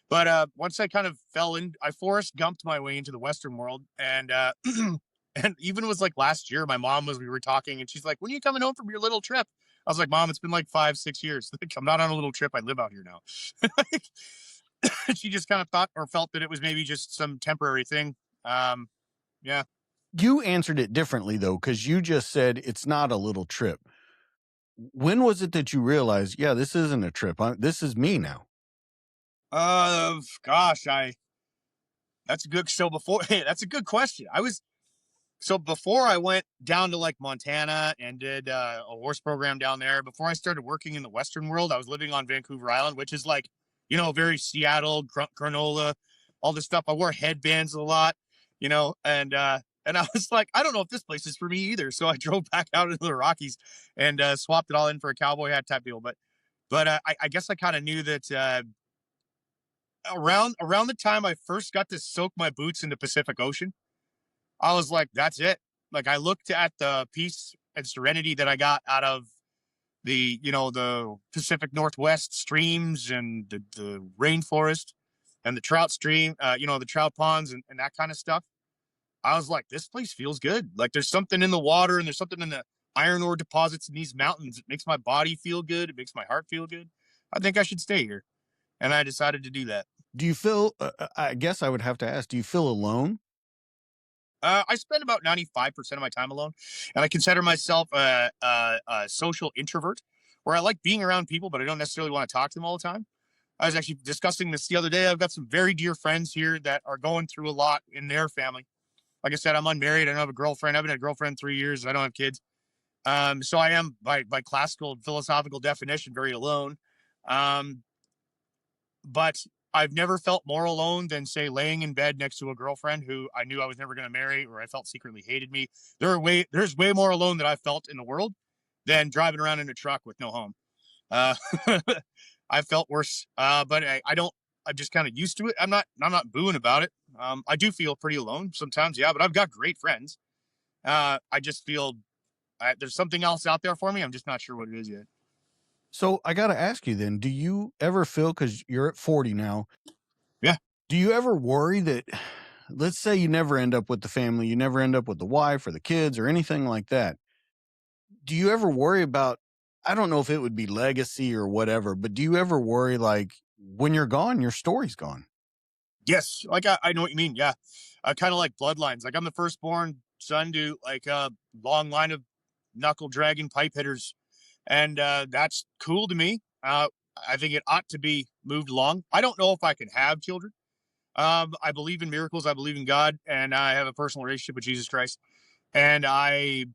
But once I kind of I Forrest Gumped my way into the Western world, and and even was like last year, my mom we were talking, and she's like, "When are you coming home from your little trip?" I was like, "Mom, it's been like 5, 6 years. Like, I'm not on a little trip. I live out here now." She just kind of thought or felt that it was maybe just some temporary thing. Um, yeah. You answered it differently though, because you just said it's not a little trip. When was it that you realized, yeah, this isn't a trip? This is me now. Gosh, I That's a good. So before, hey, that's a good question. So before I went down to like Montana and did a horse program down there, before I started working in the Western world, I was living on Vancouver Island, which is like, very Seattle, granola, all this stuff. I wore headbands a lot, and I was like, I don't know if this place is for me either. So I drove back out into the Rockies and swapped it all in for a cowboy hat type deal. But I guess I kind of knew that around the time I first got to soak my boots in the Pacific Ocean, I was like, that's it. Like I looked at the peace and serenity that I got out of the Pacific Northwest streams and the rainforest and the trout stream, the trout ponds and that kind of stuff. I was like, this place feels good. Like there's something in the water and there's something in the iron ore deposits in these mountains. It makes my body feel good. It makes my heart feel good. I think I should stay here. And I decided to do that. Do you feel, I guess I would have to ask, do you feel alone? I spend about 95% of my time alone, and I consider myself a social introvert, where I like being around people, but I don't necessarily want to talk to them all the time. I was actually discussing this the other day. I've got some very dear friends here that are going through a lot in their family. Like I said, I'm unmarried. I don't have a girlfriend. I've been a girlfriend 3 years. I don't have kids. So I am, by classical philosophical definition, very alone. Um, but I've never felt more alone than, say, laying in bed next to a girlfriend who I knew I was never going to marry, or I felt secretly hated me. There's way more alone that I felt in the world than driving around in a truck with no home. Uh, I felt worse, but I don't. I'm just kind of used to it. I'm not booing about it. I do feel pretty alone sometimes, yeah, but I've got great friends. I just feel there's something else out there for me. I'm just not sure what it is yet. So I got to ask you then, do you ever feel, because you're at 40 now, Yeah. do you ever worry that, let's say you never end up with the family, you never end up with the wife or the kids or anything like that? Do you ever worry about, I don't know if it would be legacy or whatever, but do you ever worry like when you're gone, your story's gone? Yes, like I know what you mean. Yeah, kind of like bloodlines. Like I'm the firstborn son to like a long line of knuckle dragging pipe hitters, and that's cool to me. I think it ought to be moved along. I don't know if I can have children. I believe in miracles. I believe in God, and I have a personal relationship with Jesus Christ. And I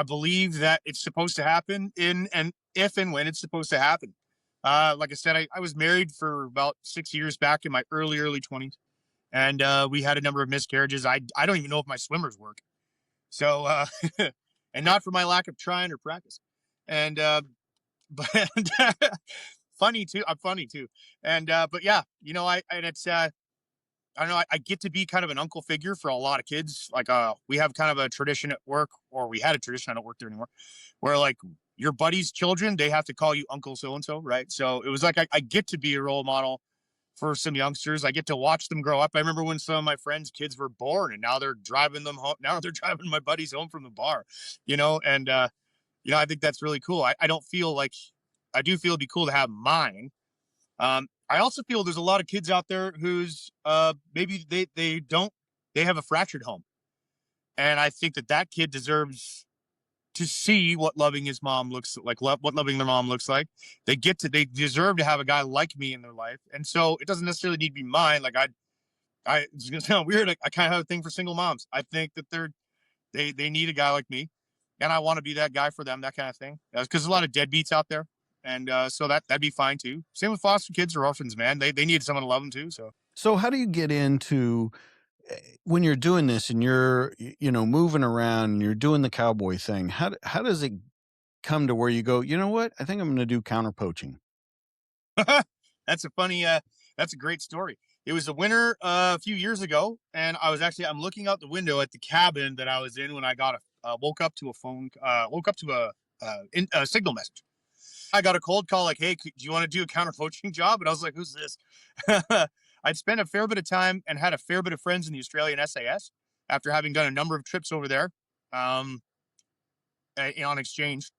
believe that it's supposed to happen in and if and when it's supposed to happen. Like I said, I was married for about 6 years back in my early 20s, and we had a number of miscarriages. I don't even know if my swimmers work. So and not for my lack of trying or practice. And but funny too. I'm funny too. And but yeah, I and it's I don't know. I get to be kind of an uncle figure for a lot of kids. Like, we have kind of a tradition at work, or we had a tradition. I don't work there anymore, where like your buddy's children, they have to call you Uncle So and So, right? So it was like I get to be a role model for some youngsters. I get to watch them grow up. I remember when some of my friends' kids were born, and now they're driving them home. Now they're driving my buddies home from the bar, and I think that's really cool. I don't feel like I do feel it'd be cool to have mine. I also feel there's a lot of kids out there who's maybe they have a fractured home, and I think that kid deserves to see what loving his mom looks like, what loving their mom looks like. They deserve to have a guy like me in their life, and so it doesn't necessarily need to be mine. Like it's gonna sound weird. I kind of have a thing for single moms. I think that they need a guy like me, and I want to be that guy for them, that kind of thing. Because there's a lot of deadbeats out there, and so that'd be fine too. Same with foster kids or orphans, man. They need someone to love them too. So So how do you get into when you're doing this and you're, moving around and you're doing the cowboy thing? How does it come to where you go, you know what? I think I'm going to do counter poaching. that's a funny, that's a great story. It was a winter a few years ago, and I'm looking out the window at the cabin that I was in when I got woke up to a signal message. I got a cold call like, "Hey, do you want to do a counter poaching job?" And I was like, "Who's this?" I'd spent a fair bit of time and had a fair bit of friends in the Australian SAS after having done a number of trips over there um, on exchange,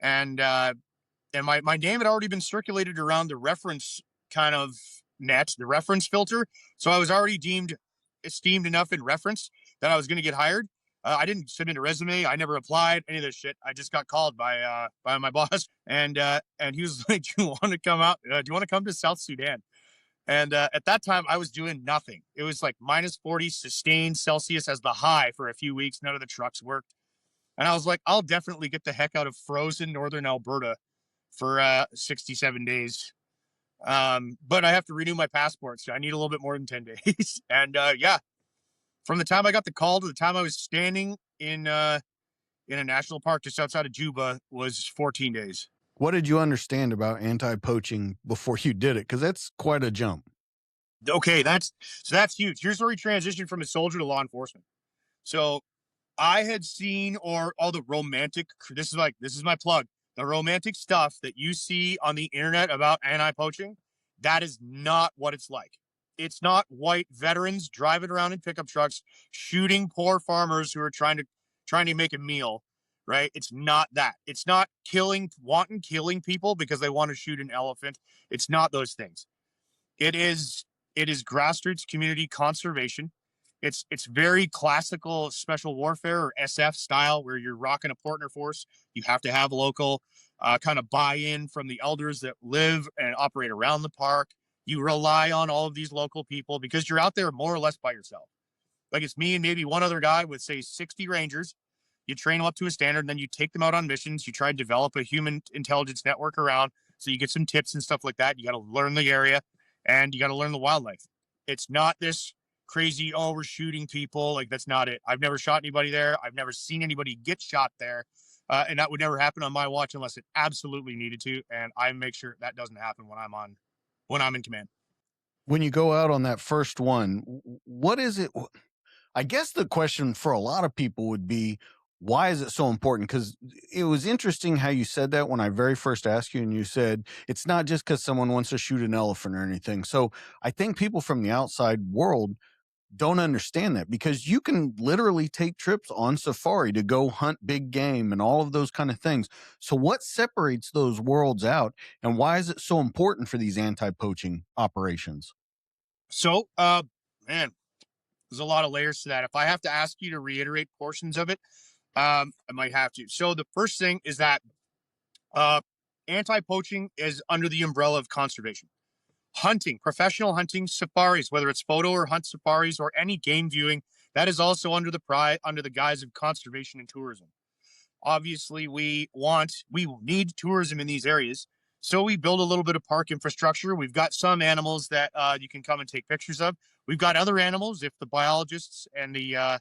and my name had already been circulated around the reference kind of net, the reference filter. So I was already deemed esteemed enough in reference that I was going to get hired. I didn't submit a resume. I never applied any of this shit. I just got called by my boss, and he was like, "Do you want to come out? Do you want to come to South Sudan?" And at that time, I was doing nothing. It was like minus 40 sustained Celsius as the high for a few weeks. None of the trucks worked. And I was like, I'll definitely get the heck out of frozen northern Alberta for 67 days. But I have to renew my passport, so I need a little bit more than 10 days. And yeah, from the time I got the call to the time I was standing in a national park just outside of Juba was 14 days. What did you understand about anti-poaching before you did it? Because that's quite a jump. Okay, that's huge. Here's where we transitioned from a soldier to law enforcement. So I had seen or all the romantic. This is my plug. The romantic stuff that you see on the internet about anti-poaching, that is not what it's like. It's not white veterans driving around in pickup trucks shooting poor farmers who are trying to make a meal, right? It's not that. It's not wanton killing people because they want to shoot an elephant. It's not those things. It is grassroots community conservation. It's very classical special warfare or SF style where you're rocking a partner force. You have to have local kind of buy-in from the elders that live and operate around the park. You rely on all of these local people because you're out there more or less by yourself. Like it's me and maybe one other guy with say 60 rangers. You train them up to a standard, and then you take them out on missions. You try to develop a human intelligence network around, so you get some tips and stuff like that. You got to learn the area, and you got to learn the wildlife. It's not this crazy, oh, we're shooting people. Like that's not it. I've never shot anybody there. I've never seen anybody get shot there, and that would never happen on my watch unless it absolutely needed to. And I make sure that doesn't happen when I'm in command. When you go out on that first one, what is it? I guess the question for a lot of people would be, why is it so important? Because it was interesting how you said that when I very first asked you, and you said it's not just because someone wants to shoot an elephant or anything. So I think people from the outside world don't understand that, because you can literally take trips on safari to go hunt big game and all of those kind of things. So what separates those worlds out, and why is it so important for these anti-poaching operations? So, man, there's a lot of layers to that. If I have to ask you to reiterate portions of it, I might have to. So the first thing is that uh, anti-poaching is under the umbrella of conservation. Hunting, professional hunting, safaris, whether it's photo or hunt safaris or any game viewing, that is also under the guise of conservation and tourism. Obviously, we need tourism in these areas, so we build a little bit of park infrastructure. We've got some animals that you can come and take pictures of. We've got other animals, if the biologists and the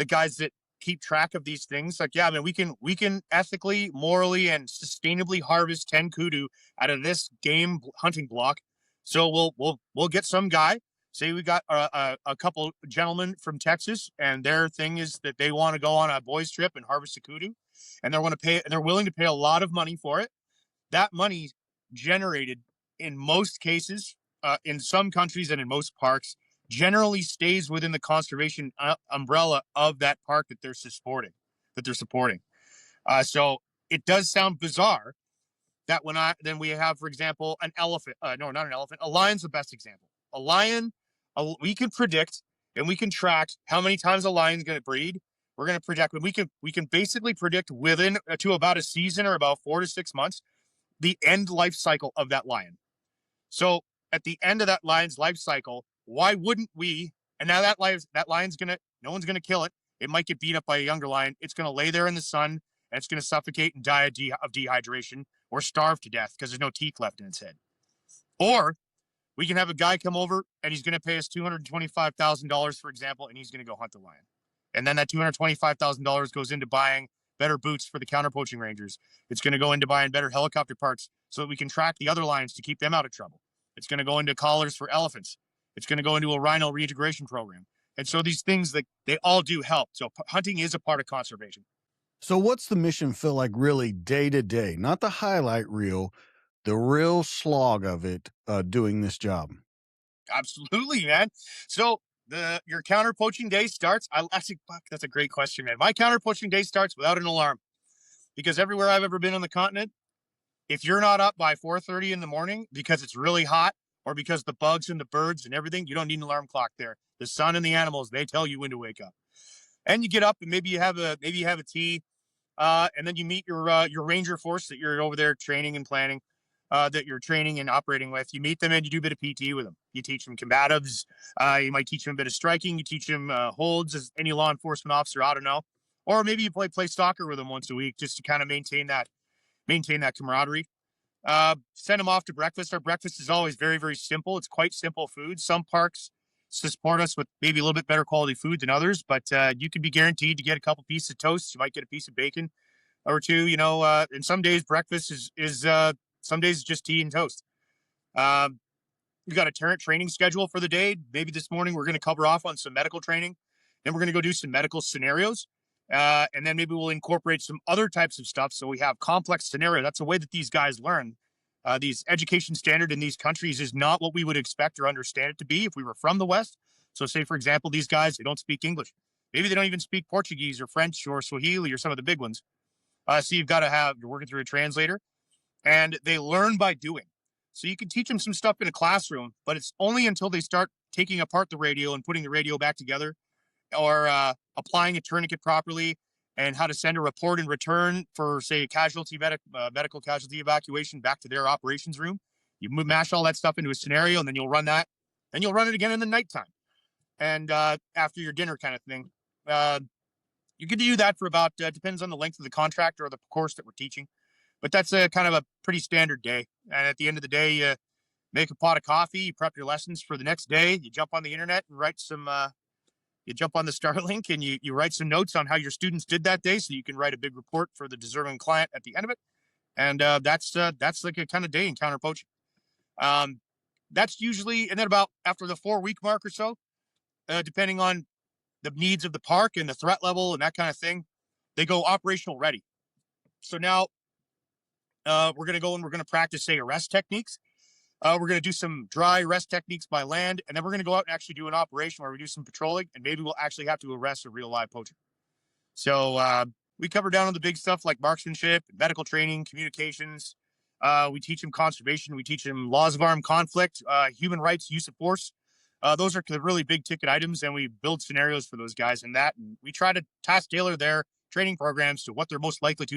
guys that keep track of these things, like, yeah, I mean, we can ethically, morally, and sustainably harvest 10 kudu out of this game hunting block. So we'll get some guy. Say we got a couple gentlemen from Texas, and their thing is that they want to go on a boys trip and harvest a kudu, and they're willing to pay a lot of money for it. That money generated in most cases, in some countries and in most parks, generally stays within the conservation umbrella of that park that they're supporting. So it does sound bizarre that then we have, for example, an elephant. No, not an elephant. A lion's the best example. A lion, we can predict and we can track how many times a lion's going to breed. We're going to project. We can basically predict within to about a season or about 4 to 6 months the end life cycle of that lion. So at the end of that lion's life cycle, why wouldn't we? And now that lion's no one's gonna kill it. It might get beat up by a younger lion. It's gonna lay there in the sun and it's gonna suffocate and die of dehydration or starve to death because there's no teeth left in its head. Or we can have a guy come over and he's gonna pay us $225,000, for example, and he's gonna go hunt the lion. And then that $225,000 goes into buying better boots for the counter-poaching rangers. It's going to go into buying better helicopter parts so that we can track the other lions to keep them out of trouble. It's going to go into collars for elephants. It's going to go into a rhino reintegration program. And so these things, they all do help. So hunting is a part of conservation. So what's the mission feel like really day to day? Not the highlight reel, the real slog of it, doing this job. Absolutely, man. So your counter poaching day starts. That's a great question, man. My counter poaching day starts without an alarm, because everywhere I've ever been on the continent, if you're not up by 4:30 in the morning because it's really hot or because the bugs and the birds and everything, you don't need an alarm clock there. The sun and the animals, they tell you when to wake up. And you get up and maybe you have a tea, and then you meet your ranger force that you're over there training and planning. that you're training and operating with. You meet them and you do a bit of PT with them. You teach them combatives. You might teach them a bit of striking. You teach them holds as any law enforcement officer ought to know. Or maybe you play soccer with them once a week just to kind of maintain that camaraderie. Send them off to breakfast. Our breakfast is always very, very simple. It's quite simple food. Some parks support us with maybe a little bit better quality food than others, but you can be guaranteed to get a couple pieces of toast. You might get a piece of bacon or two, and some days breakfast is some days it's just tea and toast. We got a training schedule for the day. Maybe this morning we're going to cover off on some medical training. Then we're going to go do some medical scenarios. And then maybe we'll incorporate some other types of stuff. So we have complex scenario. That's the way that these guys learn. These education standard in these countries is not what we would expect or understand it to be if we were from the West. So say, for example, these guys, they don't speak English. Maybe they don't even speak Portuguese or French or Swahili or some of the big ones. So you're working through a translator, and they learn by doing. So you can teach them some stuff in a classroom, but it's only until they start taking apart the radio and putting the radio back together, or applying a tourniquet properly, and how to send a report and return for, say, a medical casualty evacuation back to their operations room. You mash all that stuff into a scenario, and then you'll run that, and you'll run it again in the nighttime, and after your dinner kind of thing. You could do that for about, depends on the length of the contract or the course that we're teaching. But that's a kind of a pretty standard day. And at the end of the day, you make a pot of coffee, you prep your lessons for the next day, you jump on the internet and you jump on the Starlink and you write some notes on how your students did that day so you can write a big report for the deserving client at the end of it. And that's like a kind of day in counter-poaching. That's usually, and then about after the 4-week mark or so, depending on the needs of the park and the threat level and that kind of thing, they go operational ready. So now we're going to go and we're going to practice, say, arrest techniques. We're going to do some dry arrest techniques by land, and then we're going to go out and actually do an operation where we do some patrolling, and maybe we'll actually have to arrest a real live poacher. So we cover down on the big stuff like marksmanship, medical training, communications. We teach them conservation. We teach them laws of armed conflict, human rights, use of force. Those are the really big ticket items, and we build scenarios for those guys and that. And we try to task tailor their training programs to what they're most likely to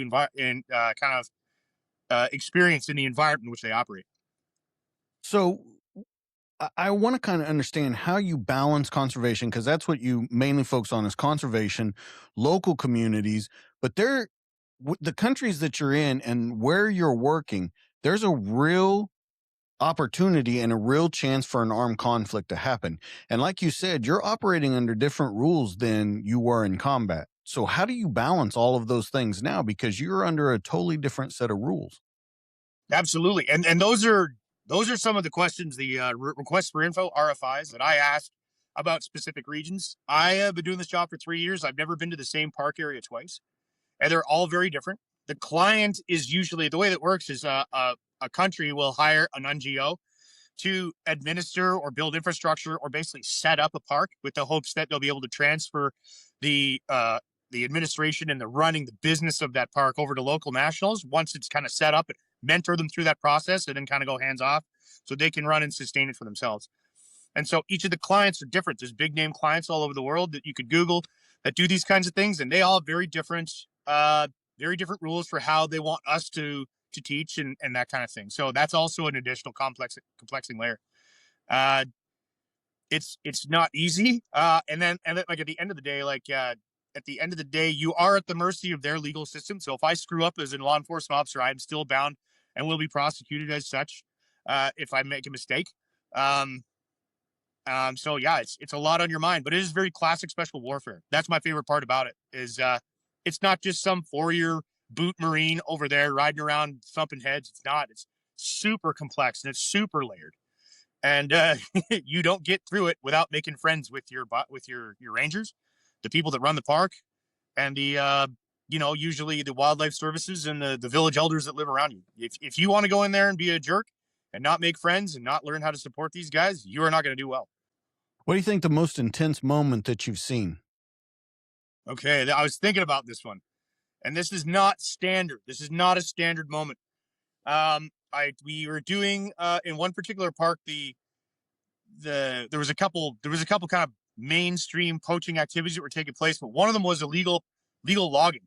experience in the environment in which they operate. So I want to kind of understand how you balance conservation, because that's what you mainly focus on is conservation, local communities, but the countries that you're in and where you're working, there's a real opportunity and a real chance for an armed conflict to happen. And like you said, you're operating under different rules than you were in combat. So how do you balance all of those things now? Because you're under a totally different set of rules. Absolutely. And those are some of the questions, the requests for info, RFIs, that I ask about specific regions. I have been doing this job for 3 years. I've never been to the same park area twice, and they're all very different. The client is usually, the way that works is a country will hire an NGO to administer or build infrastructure or basically set up a park with the hopes that they'll be able to transfer the administration and the running, the business of that park over to local nationals once it's kind of set up, and mentor them through that process, and then kind of go hands off so they can run and sustain it for themselves. And so each of the clients are different. There's big name clients all over the world that you could Google that do these kinds of things, and they all have very different rules for how they want us to teach and that kind of thing. So that's also an additional complexing layer. It's not easy. And then like at the end of the day, you are at the mercy of their legal system. So if I screw up as a law enforcement officer, I'm still bound and will be prosecuted as such if I make a mistake. So yeah, it's a lot on your mind, but it is very classic special warfare. That's my favorite part about it is it's not just some 4-year boot Marine over there riding around thumping heads. It's not. It's super complex and it's super layered. And you don't get through it without making friends with your rangers, the people that run the park, and the usually the wildlife services and the village elders that live around you. If you want to go in there and be a jerk and not make friends and not learn how to support these guys, you are not going to do well. What do you think the most intense moment that you've seen? Okay, I was thinking about this one, and this is not standard. This is not a standard moment. We were doing in one particular park there was a couple kind of mainstream poaching activities that were taking place, but one of them was illegal logging.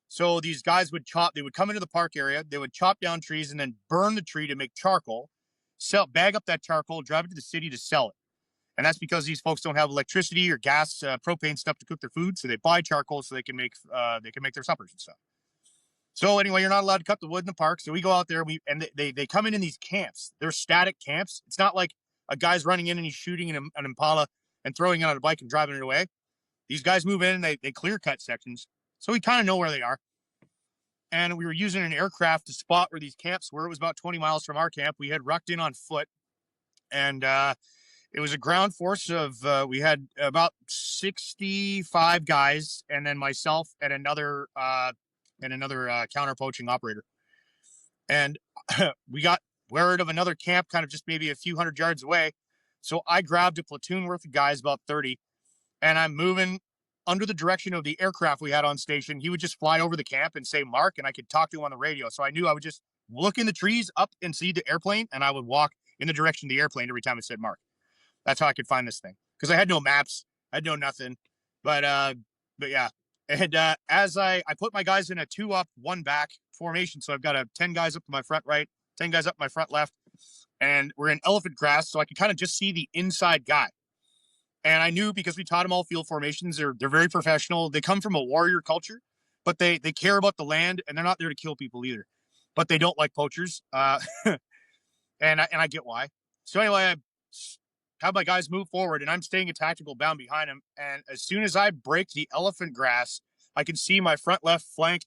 So these guys they would come into the park area, they would chop down trees and then burn the tree to make charcoal, bag up that charcoal, drive it to the city to sell it. And that's because these folks don't have electricity or gas, propane stuff to cook their food, so they buy charcoal so they can make their suppers and stuff. So anyway, you're not allowed to cut the wood in the park. So we go out there, and they come in these camps. They're static camps. It's not like a guy's running in and he's shooting an Impala and throwing it on a bike and driving it away. These guys move in and they clear cut sections. So we kind of know where they are. And we were using an aircraft to spot where these camps were. It was about 20 miles from our camp. We had rucked in on foot, and it was a ground force of we had about 65 guys, and then myself and another counter-poaching operator. And we got word of another camp kind of just maybe a few hundred yards away. So I grabbed a platoon worth of guys, about 30, and I'm moving under the direction of the aircraft we had on station. He would just fly over the camp and say, "Mark," and I could talk to him on the radio. So I knew I would just look in the trees up and see the airplane, and I would walk in the direction of the airplane every time it said "Mark." That's how I could find this thing, because I had no maps, I had no nothing. But yeah. And as I put my guys in a 2 up, 1 back formation, so I've got 10 guys up to my front right, 10 guys up my front left, and we're in elephant grass, so I could kind of just see the inside guy. And I knew, because we taught them all field formations, they're very professional. They come from a warrior culture, but they care about the land, and they're not there to kill people either. But they don't like poachers, and I get why. So anyway, I have my guys move forward, and I'm staying a tactical bound behind them. And as soon as I break the elephant grass, I can see my front left flank.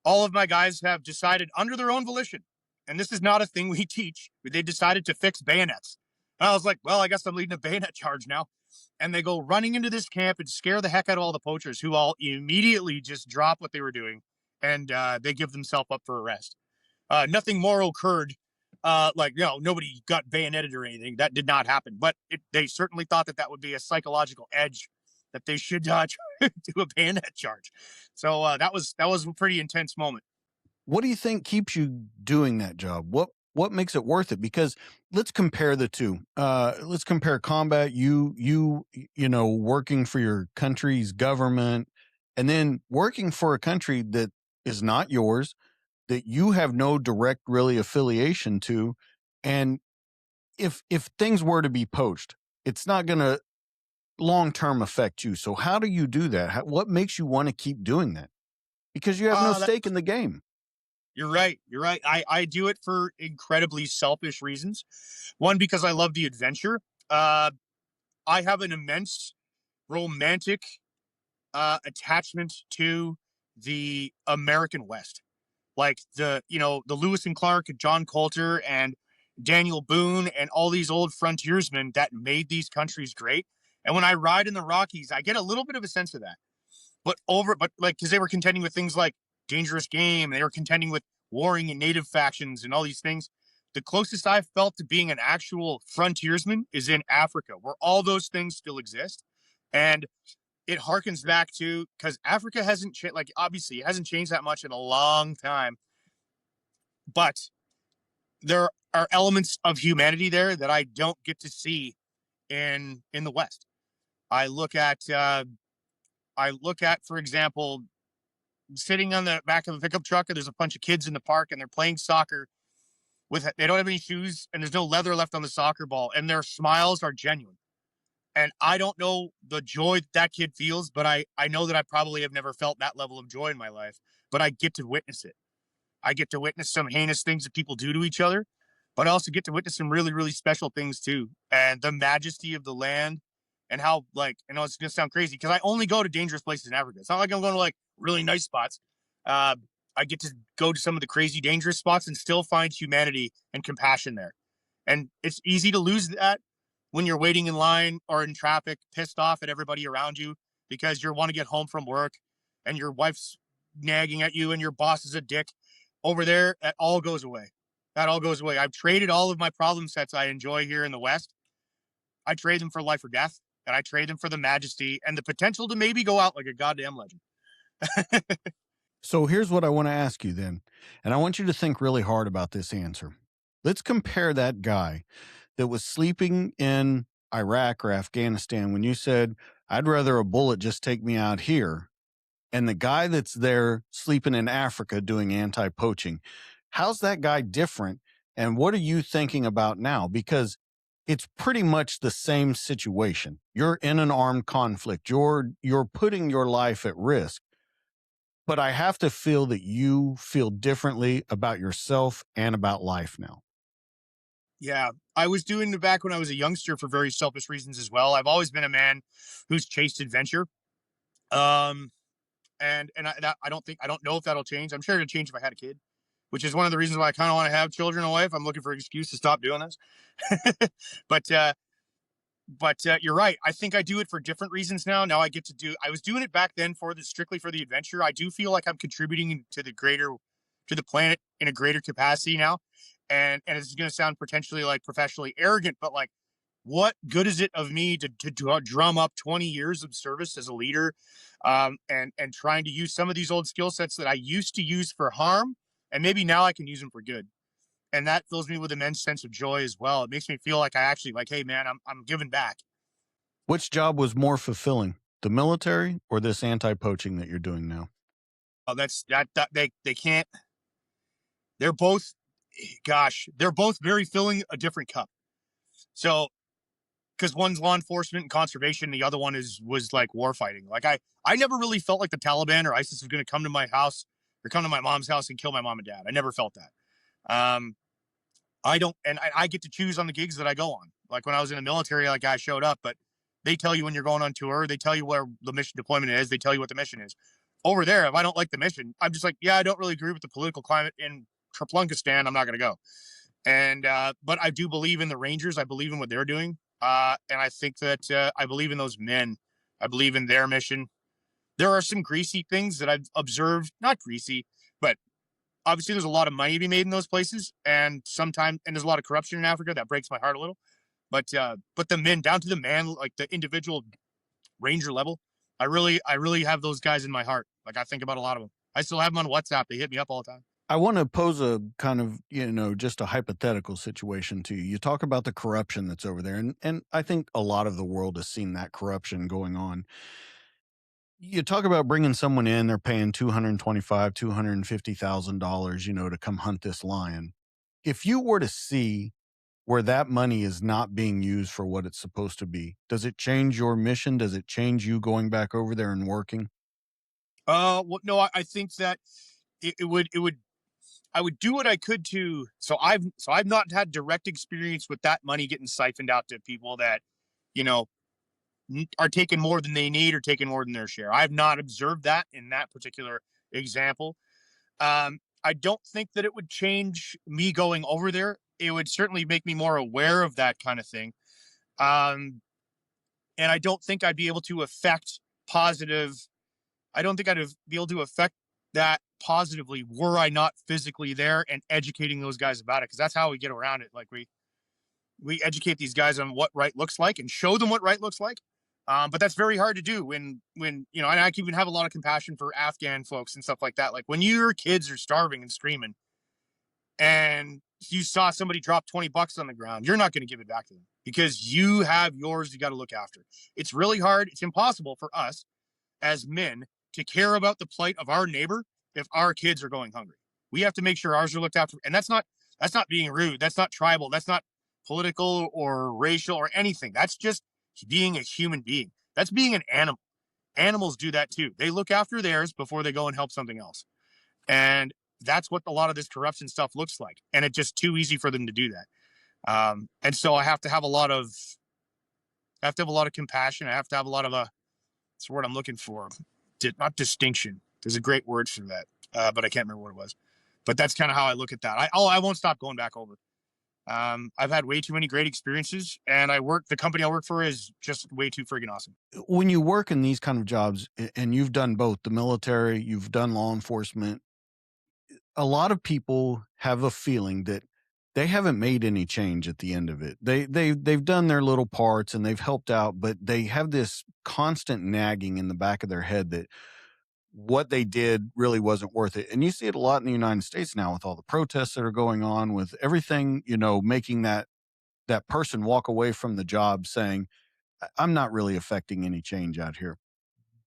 All of my guys have decided, under their own volition, and this is not a thing we teach, but they decided to fix bayonets. And I was like, well, I guess I'm leading a bayonet charge now. And they go running into this camp and scare the heck out of all the poachers, who all immediately just drop what they were doing, and they give themselves up for arrest. Nothing more occurred. Nobody got bayoneted or anything. That did not happen. But they certainly thought that would be a psychological edge, that they should do a bayonet charge. So that was a pretty intense moment. What do you think keeps you doing that job? What makes it worth it? Because let's compare the two. Let's compare combat, working for your country's government, and then working for a country that is not yours, that you have no direct really affiliation to. And if things were to be poached, it's not going to long-term affect you. So how do you do that? What makes you want to keep doing that? Because you have no stake in the game. You're right. I do it for incredibly selfish reasons. One, because I love the adventure. I have an immense romantic attachment to the American West. Like the Lewis and Clark, John Coulter, and Daniel Boone, and all these old frontiersmen that made these countries great. And when I ride in the Rockies, I get a little bit of a sense of that. But because they were contending with things like dangerous game, they were contending with warring and native factions and all these things. The closest I've felt to being an actual frontiersman is in Africa, where all those things still exist. And it harkens back to, because Africa hasn't changed, obviously it hasn't changed that much in a long time, but there are elements of humanity there that I don't get to see in the West. I look at, for example, sitting on the back of a pickup truck, and there's a bunch of kids in the park, and they're playing soccer they don't have any shoes, and there's no leather left on the soccer ball, and their smiles are genuine. And I don't know the joy that kid feels, but I know that I probably have never felt that level of joy in my life, but I get to witness it. I get to witness some heinous things that people do to each other, but I also get to witness some really, really special things too. And the majesty of the land, and how, it's going to sound crazy, because I only go to dangerous places in Africa. It's not like I'm going to really nice spots. I get to go to some of the crazy dangerous spots and still find humanity and compassion there. And it's easy to lose that when you're waiting in line or in traffic, pissed off at everybody around you because you want to get home from work and your wife's nagging at you and your boss is a dick. Over there, that all goes away. That all goes away. I've traded all of my problem sets I enjoy here in the West. I trade them for life or death, and I trade them for the majesty and the potential to maybe go out like a goddamn legend. So here's what I want to ask you then, and I want you to think really hard about this answer. Let's compare that guy that was sleeping in Iraq or Afghanistan when you said, I'd rather a bullet just take me out here, and the guy that's there sleeping in Africa doing anti-poaching, how's that guy different? And what are you thinking about now? Because it's pretty much the same situation. You're in an armed conflict. You're putting your life at risk. But I have to feel that you feel differently about yourself and about life now. Yeah, I was doing it back when I was a youngster for very selfish reasons as well. I've always been a man who's chased adventure. Um, I don't think, I don't know if that'll change. I'm sure it'll change if I had a kid, which is one of the reasons why I kind of want to have children and a wife. I'm looking for an excuse to stop doing this. but you're right. I think I do it for different reasons now. Now I get to do. I was doing it back then for the strictly for the adventure. I do feel like I'm contributing to the planet in a greater capacity now, and it's going to sound potentially like professionally arrogant, but like, what good is it of me to drum up 20 years of service as a leader, and trying to use some of these old skill sets that I used to use for harm, and maybe now I can use them for good, and that fills me with immense sense of joy as well. It makes me feel like I actually like, hey man, I'm giving back. Which job was more fulfilling, the military or this anti-poaching that you're doing now? That's that they can't. They're both, gosh, they're both very filling a different cup. So because one's law enforcement and conservation, the other one was like war fighting. Like I never really felt like the Taliban or ISIS was going to come to my house or come to my mom's house and kill my mom and dad. I never felt that. I don't, and I get to choose on the gigs that I go on. Like when I was in the military, like I showed up, but they tell you when you're going on tour, they tell you where the mission deployment is, they tell you what the mission is. Over there, if I don't like the mission, I'm just like, yeah, I don't really agree with the political climate in Traplunkistan. I'm not going to go. And but I do believe in the Rangers. I believe in what they're doing, and I think that I believe in those men. I believe in their mission. There are some greasy things that I've observed, not greasy, but obviously there's a lot of money to be made in those places, and sometimes and there's a lot of corruption in Africa that breaks my heart a little. But the men down to the man, like the individual ranger level, I really have those guys in my heart. Like I think about a lot of them. I still have them on WhatsApp. They hit me up all the time. I want to pose a kind of, just a hypothetical situation to you. You talk about the corruption that's over there, and I think a lot of the world has seen that corruption going on. You talk about bringing someone in, they're paying 225, $250,000, to come hunt this lion. If you were to see where that money is not being used for what it's supposed to be, does it change your mission? Does it change you going back over there and working? Well, no, I think that it would I would do what I could to. So I've not had direct experience with that money getting siphoned out to people that, you know, are taking more than they need or taking more than their share. I've not observed that in that particular example. I don't think that it would change me going over there. It would certainly make me more aware of that kind of thing. Um, and I don't think I'd be able to affect positive. I don't think be able to affect that positively were I not physically there and educating those guys about it. Because that's how we get around it. Like we educate these guys on what right looks like and show them what right looks like. But that's very hard to do when and I can even have a lot of compassion for Afghan folks and stuff like that. Like when your kids are starving and screaming, and you saw somebody drop $20 on the ground, you're not going to give it back to them because you have yours you got to look after. It's really hard. It's impossible for us as men to care about the plight of our neighbor if our kids are going hungry. We have to make sure ours are looked after, and that's not being rude. That's not tribal. That's not political or racial or anything. That's just being a human being. That's being an animal. Animals do that too. They look after theirs before they go and help something else. And that's what a lot of this corruption stuff looks like. And it's just too easy for them to do that. And so I have to have a lot of compassion. I have to have a lot of that's the word I'm looking for. Not distinction. There's a great word for that, but I can't remember what it was. But that's kind of how I look at that. I won't stop going back over. I've had way too many great experiences, and the company I work for is just way too friggin' awesome. When you work in these kind of jobs, and you've done both the military, you've done law enforcement, a lot of people have a feeling that they haven't made any change at the end of it. They've done their little parts and they've helped out, but they have this constant nagging in the back of their head that what they did really wasn't worth it. And you see it a lot in the United States now with all the protests that are going on, with everything, making that person walk away from the job saying, I'm not really affecting any change out here.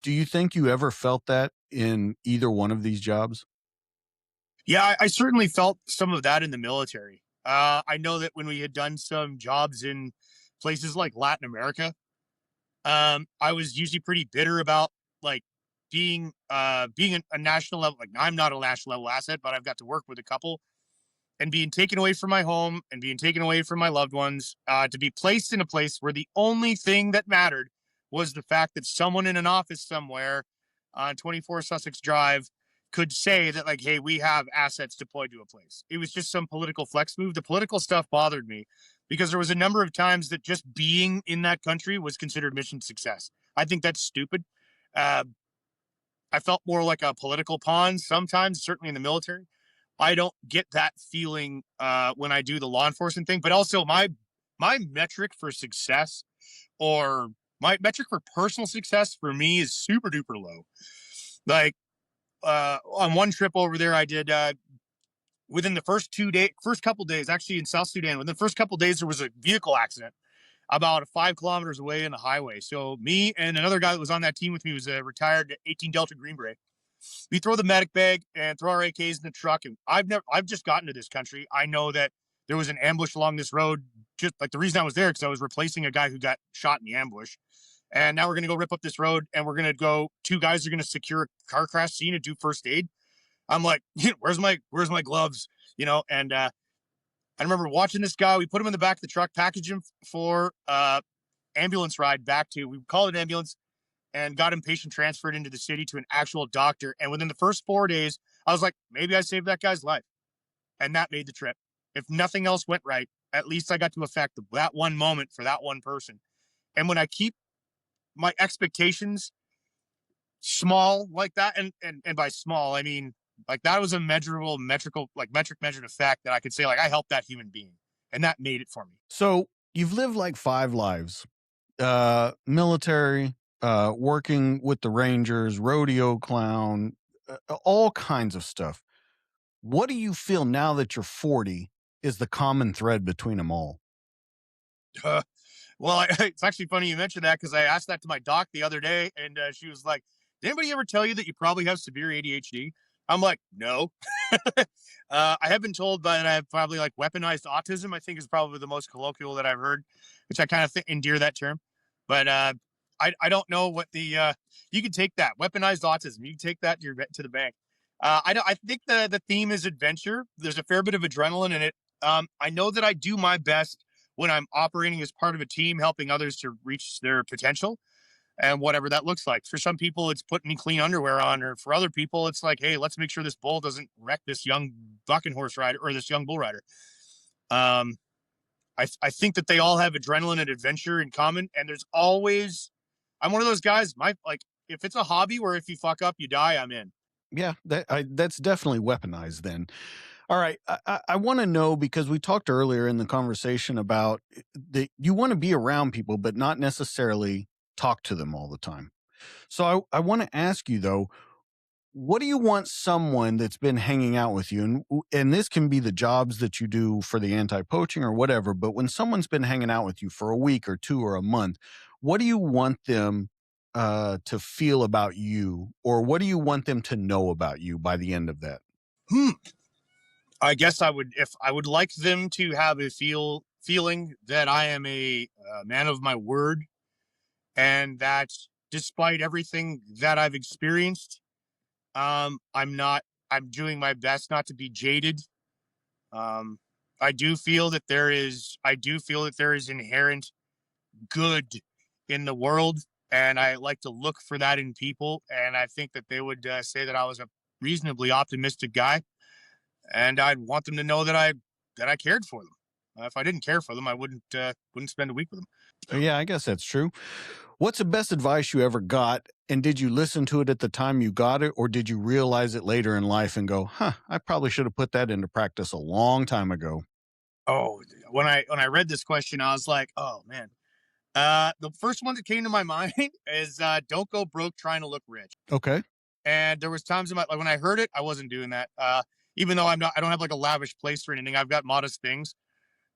Do you think you ever felt that in either one of these jobs? Yeah, I certainly felt some of that in the military. I know that when we had done some jobs in places like Latin America, I was usually pretty bitter about like being a national level. Like I'm not a national level asset, but I've got to work with a couple and being taken away from my home and being taken away from my loved ones, to be placed in a place where the only thing that mattered was the fact that someone in an office somewhere on 24 Sussex Drive could say that, like, hey, we have assets deployed to a place. It was just some political flex move. The political stuff bothered me because there was a number of times that just being in that country was considered mission success. I think that's stupid. Uh, I felt more like a political pawn sometimes, certainly in the military. I don't get that feeling when I do the law enforcement thing. But also, my metric for success, or my metric for personal success, for me is super duper low. Like on one trip over there, I did within the first couple days, actually in South Sudan. Within the first couple days, there was a vehicle accident about 5 kilometers away in the highway. So me and another guy that was on that team with me was a retired 18 Delta Green Beret. We throw the medic bag and throw our AKs in the truck. And I've just gotten to this country. I know that there was an ambush along this road. Just like the reason I was there, because I was replacing a guy who got shot in the ambush. And now we're going to go rip up this road, and we're going to go, two guys are going to secure a car crash scene and do first aid. I'm like, where's my gloves? And I remember watching this guy. We put him in the back of the truck, package him for ambulance ride back to, we called it ambulance, and got him patient transferred into the city to an actual doctor. And within the first 4 days, I was like, maybe I saved that guy's life. And that made the trip. If nothing else went right, at least I got to affect that one moment for that one person. And when I keep my expectations small like that, and by small, I mean, like, that was a metric measured effect that I could say, like, I helped that human being. And that made it for me. So you've lived like 5 lives, military, working with the Rangers, rodeo clown, all kinds of stuff. What do you feel now that you're 40 is the common thread between them all? Uh, Well, it's actually funny you mentioned that, because I asked that to my doc the other day, and she was like, "Did anybody ever tell you that you probably have severe ADHD?" I'm like, "No." I have been told that I have probably like weaponized autism. I think is probably the most colloquial that I've heard, which I kind of endear that term. But I don't know what the you can take that weaponized autism. You can take that to the bank. I think the theme is adventure. There's a fair bit of adrenaline in it. I know that I do my best when I'm operating as part of a team, helping others to reach their potential, and whatever that looks like. For some people, it's putting clean underwear on, or for other people, it's like, hey, let's make sure this bull doesn't wreck this young bucking horse rider or this young bull rider. Um, I think that they all have adrenaline and adventure in common, and there's always, I'm one of those guys. If it's a hobby where if you fuck up, you die, I'm in. Yeah, that's definitely weaponized then. All right. I want to know because we talked earlier in the conversation about that you want to be around people, but not necessarily talk to them all the time. So I want to ask you though, what do you want someone that's been hanging out with you? And this can be the jobs that you do for the anti-poaching or whatever, but when someone's been hanging out with you for a week or two or a month, what do you want them to feel about you? Or what do you want them to know about you by the end of that? Hmm. I guess if I would like them to have a feeling that I am a man of my word, and that despite everything that I've experienced, I'm not. I'm doing my best not to be jaded. Um, I do feel that there is. I do feel that there is inherent good in the world, and I like to look for that in people. And I think that they would say that I was a reasonably optimistic guy, and I'd want them to know that I cared for them. If I didn't care for them, I wouldn't spend a week with them. Yeah, I guess that's true. What's the best advice you ever got? And did you listen to it at the time you got it, or did you realize it later in life and go, huh, I probably should have put that into practice a long time ago? Oh, when I read this question, I was like, oh man. The first one that came to my mind is don't go broke trying to look rich. Okay. And there was times in my, like, when I heard it, I wasn't doing that. Even though I don't have like a lavish place or anything. I've got modest things,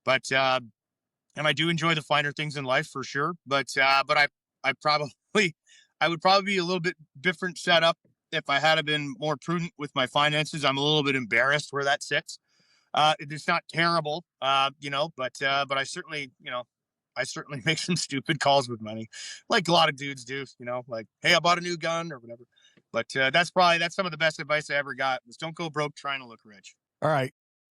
but and I do enjoy the finer things in life for sure. But I probably I would probably be a little bit different setup if I had been more prudent with my finances. I'm a little bit embarrassed where that sits. It's not terrible, but I certainly, I certainly make some stupid calls with money, like a lot of dudes do. Like, hey, I bought a new gun or whatever. But that's some of the best advice I ever got was don't go broke trying to look rich. All right.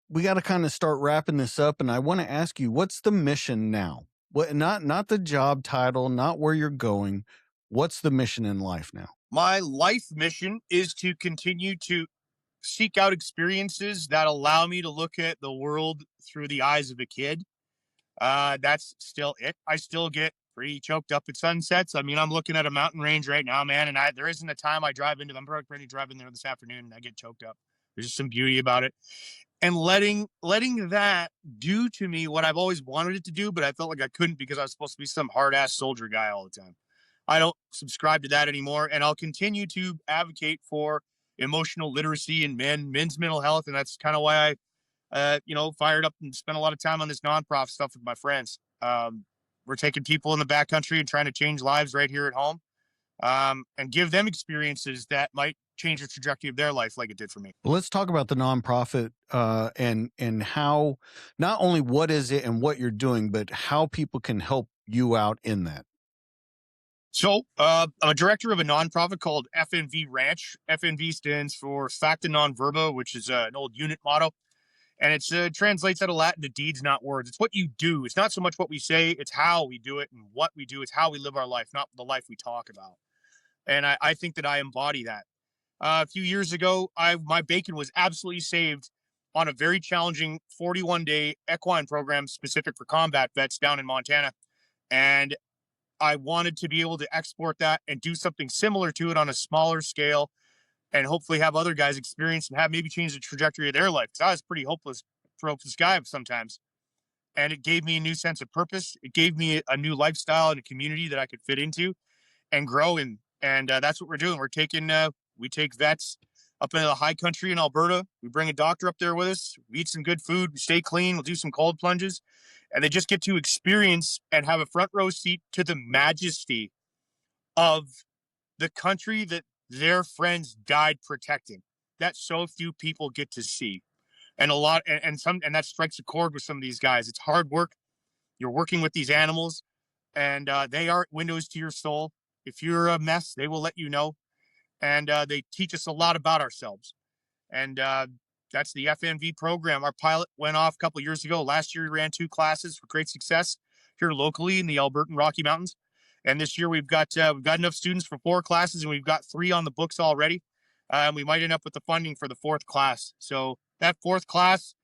We got to kind of start wrapping this up. And I want to ask you, what's the mission now? What, not the job title, not where you're going. What's the mission in life now? My life mission is to continue to seek out experiences that allow me to look at the world through the eyes of a kid. That's still it. I still get pretty choked up at sunsets. I mean, I'm looking at a mountain range right now, man, and there isn't a time I drive into them. I'm probably ready to drive in there this afternoon and I get choked up. There's just some beauty about it. And letting that do to me what I've always wanted it to do, but I felt like I couldn't because I was supposed to be some hard ass soldier guy all the time. I don't subscribe to that anymore, and I'll continue to advocate for emotional literacy in men's mental health, and that's kind of why I fired up and spent a lot of time on this nonprofit stuff with my friends. We're taking people in the backcountry and trying to change lives right here at home, and give them experiences that might change the trajectory of their life like it did for me. Well, let's talk about the nonprofit and how not only what is it and what you're doing, but how people can help you out in that. So I'm a director of a nonprofit called FNV Ranch. FNV stands for Facta Non Verba, which is an old unit motto. And it translates out of Latin to deeds, not words. It's what you do. It's not so much what we say, it's how we do it and what we do. It's how we live our life, not the life we talk about. And I think that I embody that. A few years ago, my bacon was absolutely saved on a very challenging 41-day equine program specific for combat vets down in Montana. And I wanted to be able to export that and do something similar to it on a smaller scale and hopefully have other guys experience and have maybe change the trajectory of their life. Because I was pretty hopeless guy sometimes. And it gave me a new sense of purpose. It gave me a new lifestyle and a community that I could fit into and grow in. And that's what we're doing. We take vets up into the high country in Alberta. We bring a doctor up there with us. We eat some good food. We stay clean. We'll do some cold plunges. And they just get to experience and have a front row seat to the majesty of the country that their friends died protecting. That so few people get to see. And a lot and that strikes a chord with some of these guys. It's hard work. You're working with these animals, and they are windows to your soul. If you're a mess, they will let you know. And they teach us a lot about ourselves. And that's the FNV program. Our pilot went off a couple of years ago. Last year, we ran 2 classes with great success here locally in the Albertan Rocky Mountains. And this year, we've got enough students for 4 classes, and we've got 3 on the books already. And we might end up with the funding for the 4th class. So that 4th class,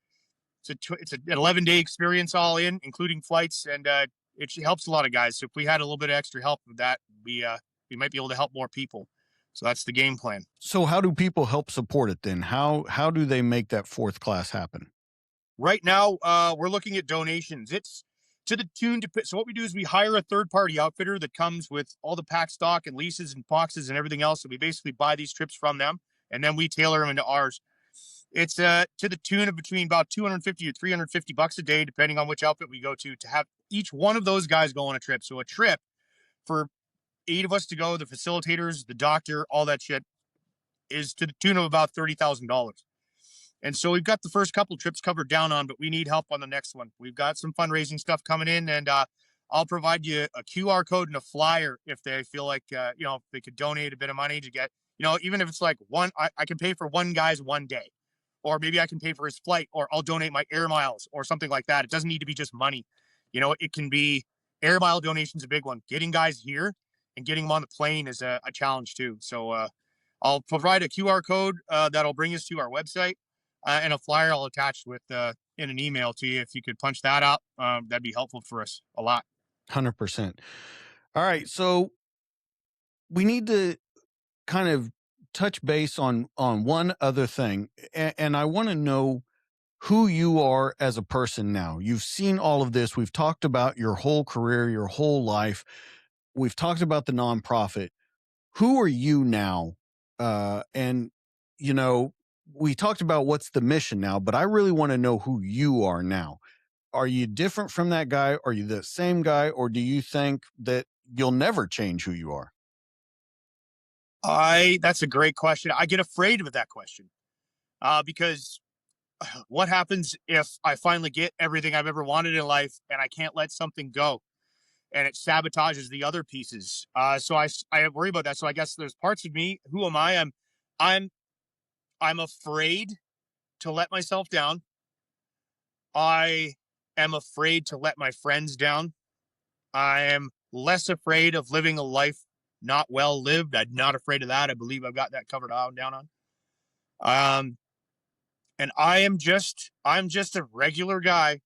it's an 11-day experience all in, including flights, and it helps a lot of guys. So if we had a little bit of extra help with that, we might be able to help more people. So that's the game plan. So how do people help support it then? How do they make that 4th class happen? Right now, we're looking at donations. It's to the tune to. So what we do is we hire a third-party outfitter that comes with all the pack stock and leases and boxes and everything else. So we basically buy these trips from them, and then we tailor them into ours. It's to the tune of between about 250 to 350 bucks a day, depending on which outfit we go to have each one of those guys go on a trip. So a trip for 8 of us to go, the facilitators, the doctor, all that shit, is to the tune of about $30,000. And so we've got the first couple trips covered down on, but we need help on the next one. We've got some fundraising stuff coming in, and I'll provide you a QR code and a flyer if they feel like, if they could donate a bit of money to get, even if it's like I can pay for one guy's one day, or maybe I can pay for his flight, or I'll donate my air miles or something like that. It doesn't need to be just money. It can be air mile donations, a big one. Getting guys here and getting them on the plane is a challenge too. So I'll provide a QR code that'll bring us to our website. And a flyer I'll attach with in an email to you. If you could punch that up, that'd be helpful for us a lot. 100%. All right. So we need to kind of touch base on one other thing. And I want to know who you are as a person now. You've seen all of this. We've talked about your whole career, your whole life. We've talked about the nonprofit. Who are you now? And, we talked about what's the mission now, but I really want to know who you are now. Are you different from that guy? Are you the same guy? Or do you think that you'll never change who you are? That's a great question. I get afraid of that question because what happens if I finally get everything I've ever wanted in life and I can't let something go and it sabotages the other pieces? So I worry about that. So I guess there's parts of me. Who am I? I'm I'm afraid to let myself down. I am afraid to let my friends down. I am less afraid of living a life not well lived. I'm not afraid of that. I believe I've got that covered on down on. Um, and I'm just a regular guy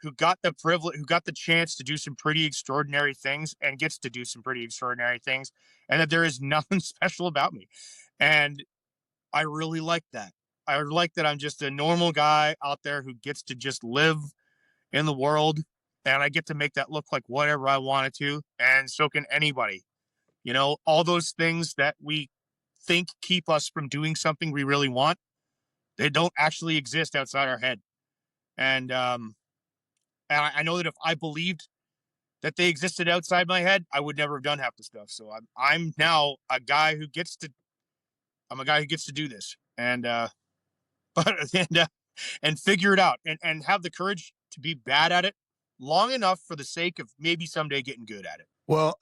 who got the privilege, who got the chance to do some pretty extraordinary things and gets to do some pretty extraordinary things, and that there is nothing special about me. And I really like that. I like that I'm just a normal guy out there who gets to just live in the world, and I get to make that look like whatever I want it to, and so can anybody. You know, all those things that we think keep us from doing something we really want, they don't actually exist outside our head. And I know that if I believed that they existed outside my head, I would never have done half the stuff. So I'm now a guy who gets to I'm a guy who gets to do this, and but and figure it out, and have the courage to be bad at it long enough for the sake of maybe someday getting good at it. Well,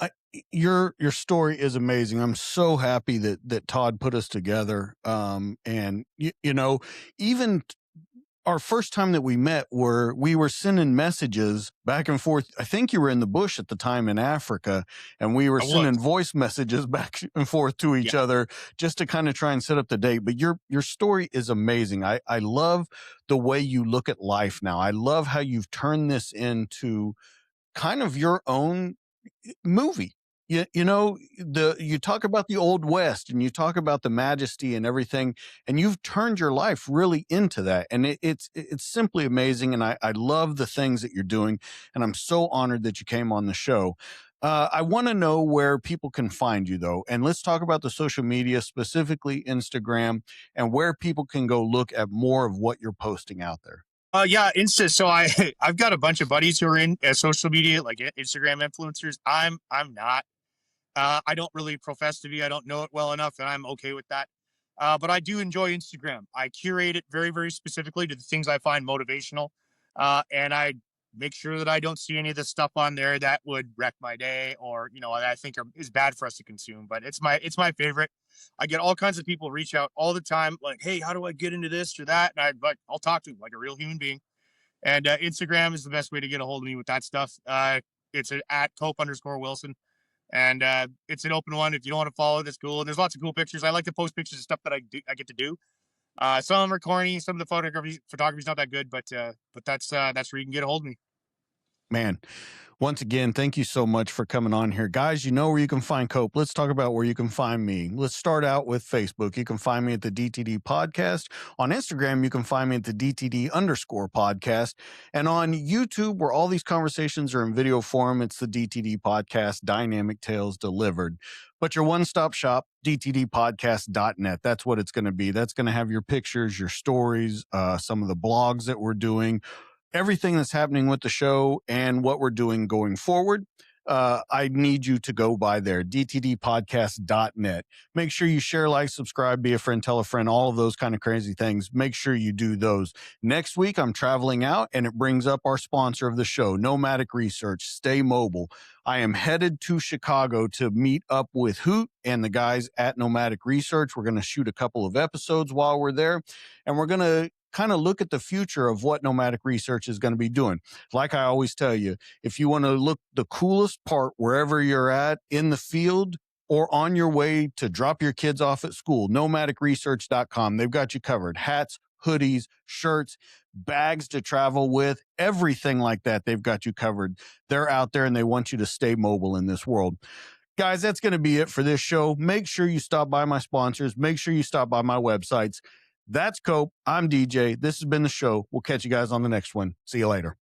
your story is amazing. I'm so happy that Todd put us together. And you know, even our first time that we met, we were sending messages back and forth. I think you were in the bush at the time in Africa, and we were I was, sending voice messages back and forth to each yeah. other just to kind of try and set up the date. But your story is amazing. I love the way you look at life now. I love how you've turned this into kind of your own movie. You know, you talk about the old west and you talk about the majesty and everything, and you've turned your life really into that, and it's simply amazing. And I love the things that you're doing, and I'm so honored that you came on the show. I want to know where people can find you, though, and let's talk about the social media, specifically Instagram, and where people can go look at more of what you're posting out there. Yeah, Insta. So I've got a bunch of buddies who are in social media, like Instagram influencers. I'm not. I don't really profess to be. I don't know it well enough, and I'm okay with that. But I do enjoy Instagram. I curate it very, very specifically to the things I find motivational, and I make sure that I don't see any of the stuff on there that would wreck my day, or that I think is bad for us to consume. But it's my favorite. I get all kinds of people reach out all the time, like, "Hey, how do I get into this or that?" And I'll talk to them like a real human being. And Instagram is the best way to get a hold of me with that stuff. It's at Cope_Wilson, and it's an open one. If you don't want to follow, that's cool. And there's lots of cool pictures. I like to post pictures of stuff that I get to do. Some of them are corny. Some of the photography's not that good, but that's where you can get a hold of me. Man, once again, thank you so much for coming on here. Guys, you know where you can find Cope. Let's talk about where you can find me. Let's start out with Facebook. You can find me at the DTD Podcast. On Instagram, you can find me at the DTD_podcast. And on YouTube, where all these conversations are in video form, it's the DTD Podcast, Dynamic Tales Delivered. But your one-stop shop, dtdpodcast.net. That's what it's going to be. That's going to have your pictures, your stories, some of the blogs that we're doing, everything that's happening with the show and what we're doing going forward. I need you to go by there, dtdpodcast.net. Make sure you share, like, subscribe, be a friend, tell a friend, all of those kind of crazy things. Make sure you do those. Next week, I'm traveling out, and it brings up our sponsor of the show, Nomadic Research. Stay mobile. I am headed to Chicago to meet up with Hoot and the guys at Nomadic Research. We're going to shoot a couple of episodes while we're there, and we're going to kind of look at the future of what Nomadic Research is going to be doing. Like I always tell you, if you want to look the coolest part wherever you're at in the field or on your way to drop your kids off at school, nomadicresearch.com. They've got you covered. Hats, hoodies, shirts, bags to travel with, everything like that. They've got you covered. They're out there and they want you to stay mobile in this world. Guys, that's going to be it for this show. Make sure you stop by my sponsors. Make sure you stop by my websites. That's Cope. I'm DJ. This has been the show. We'll catch you guys on the next one. See you later.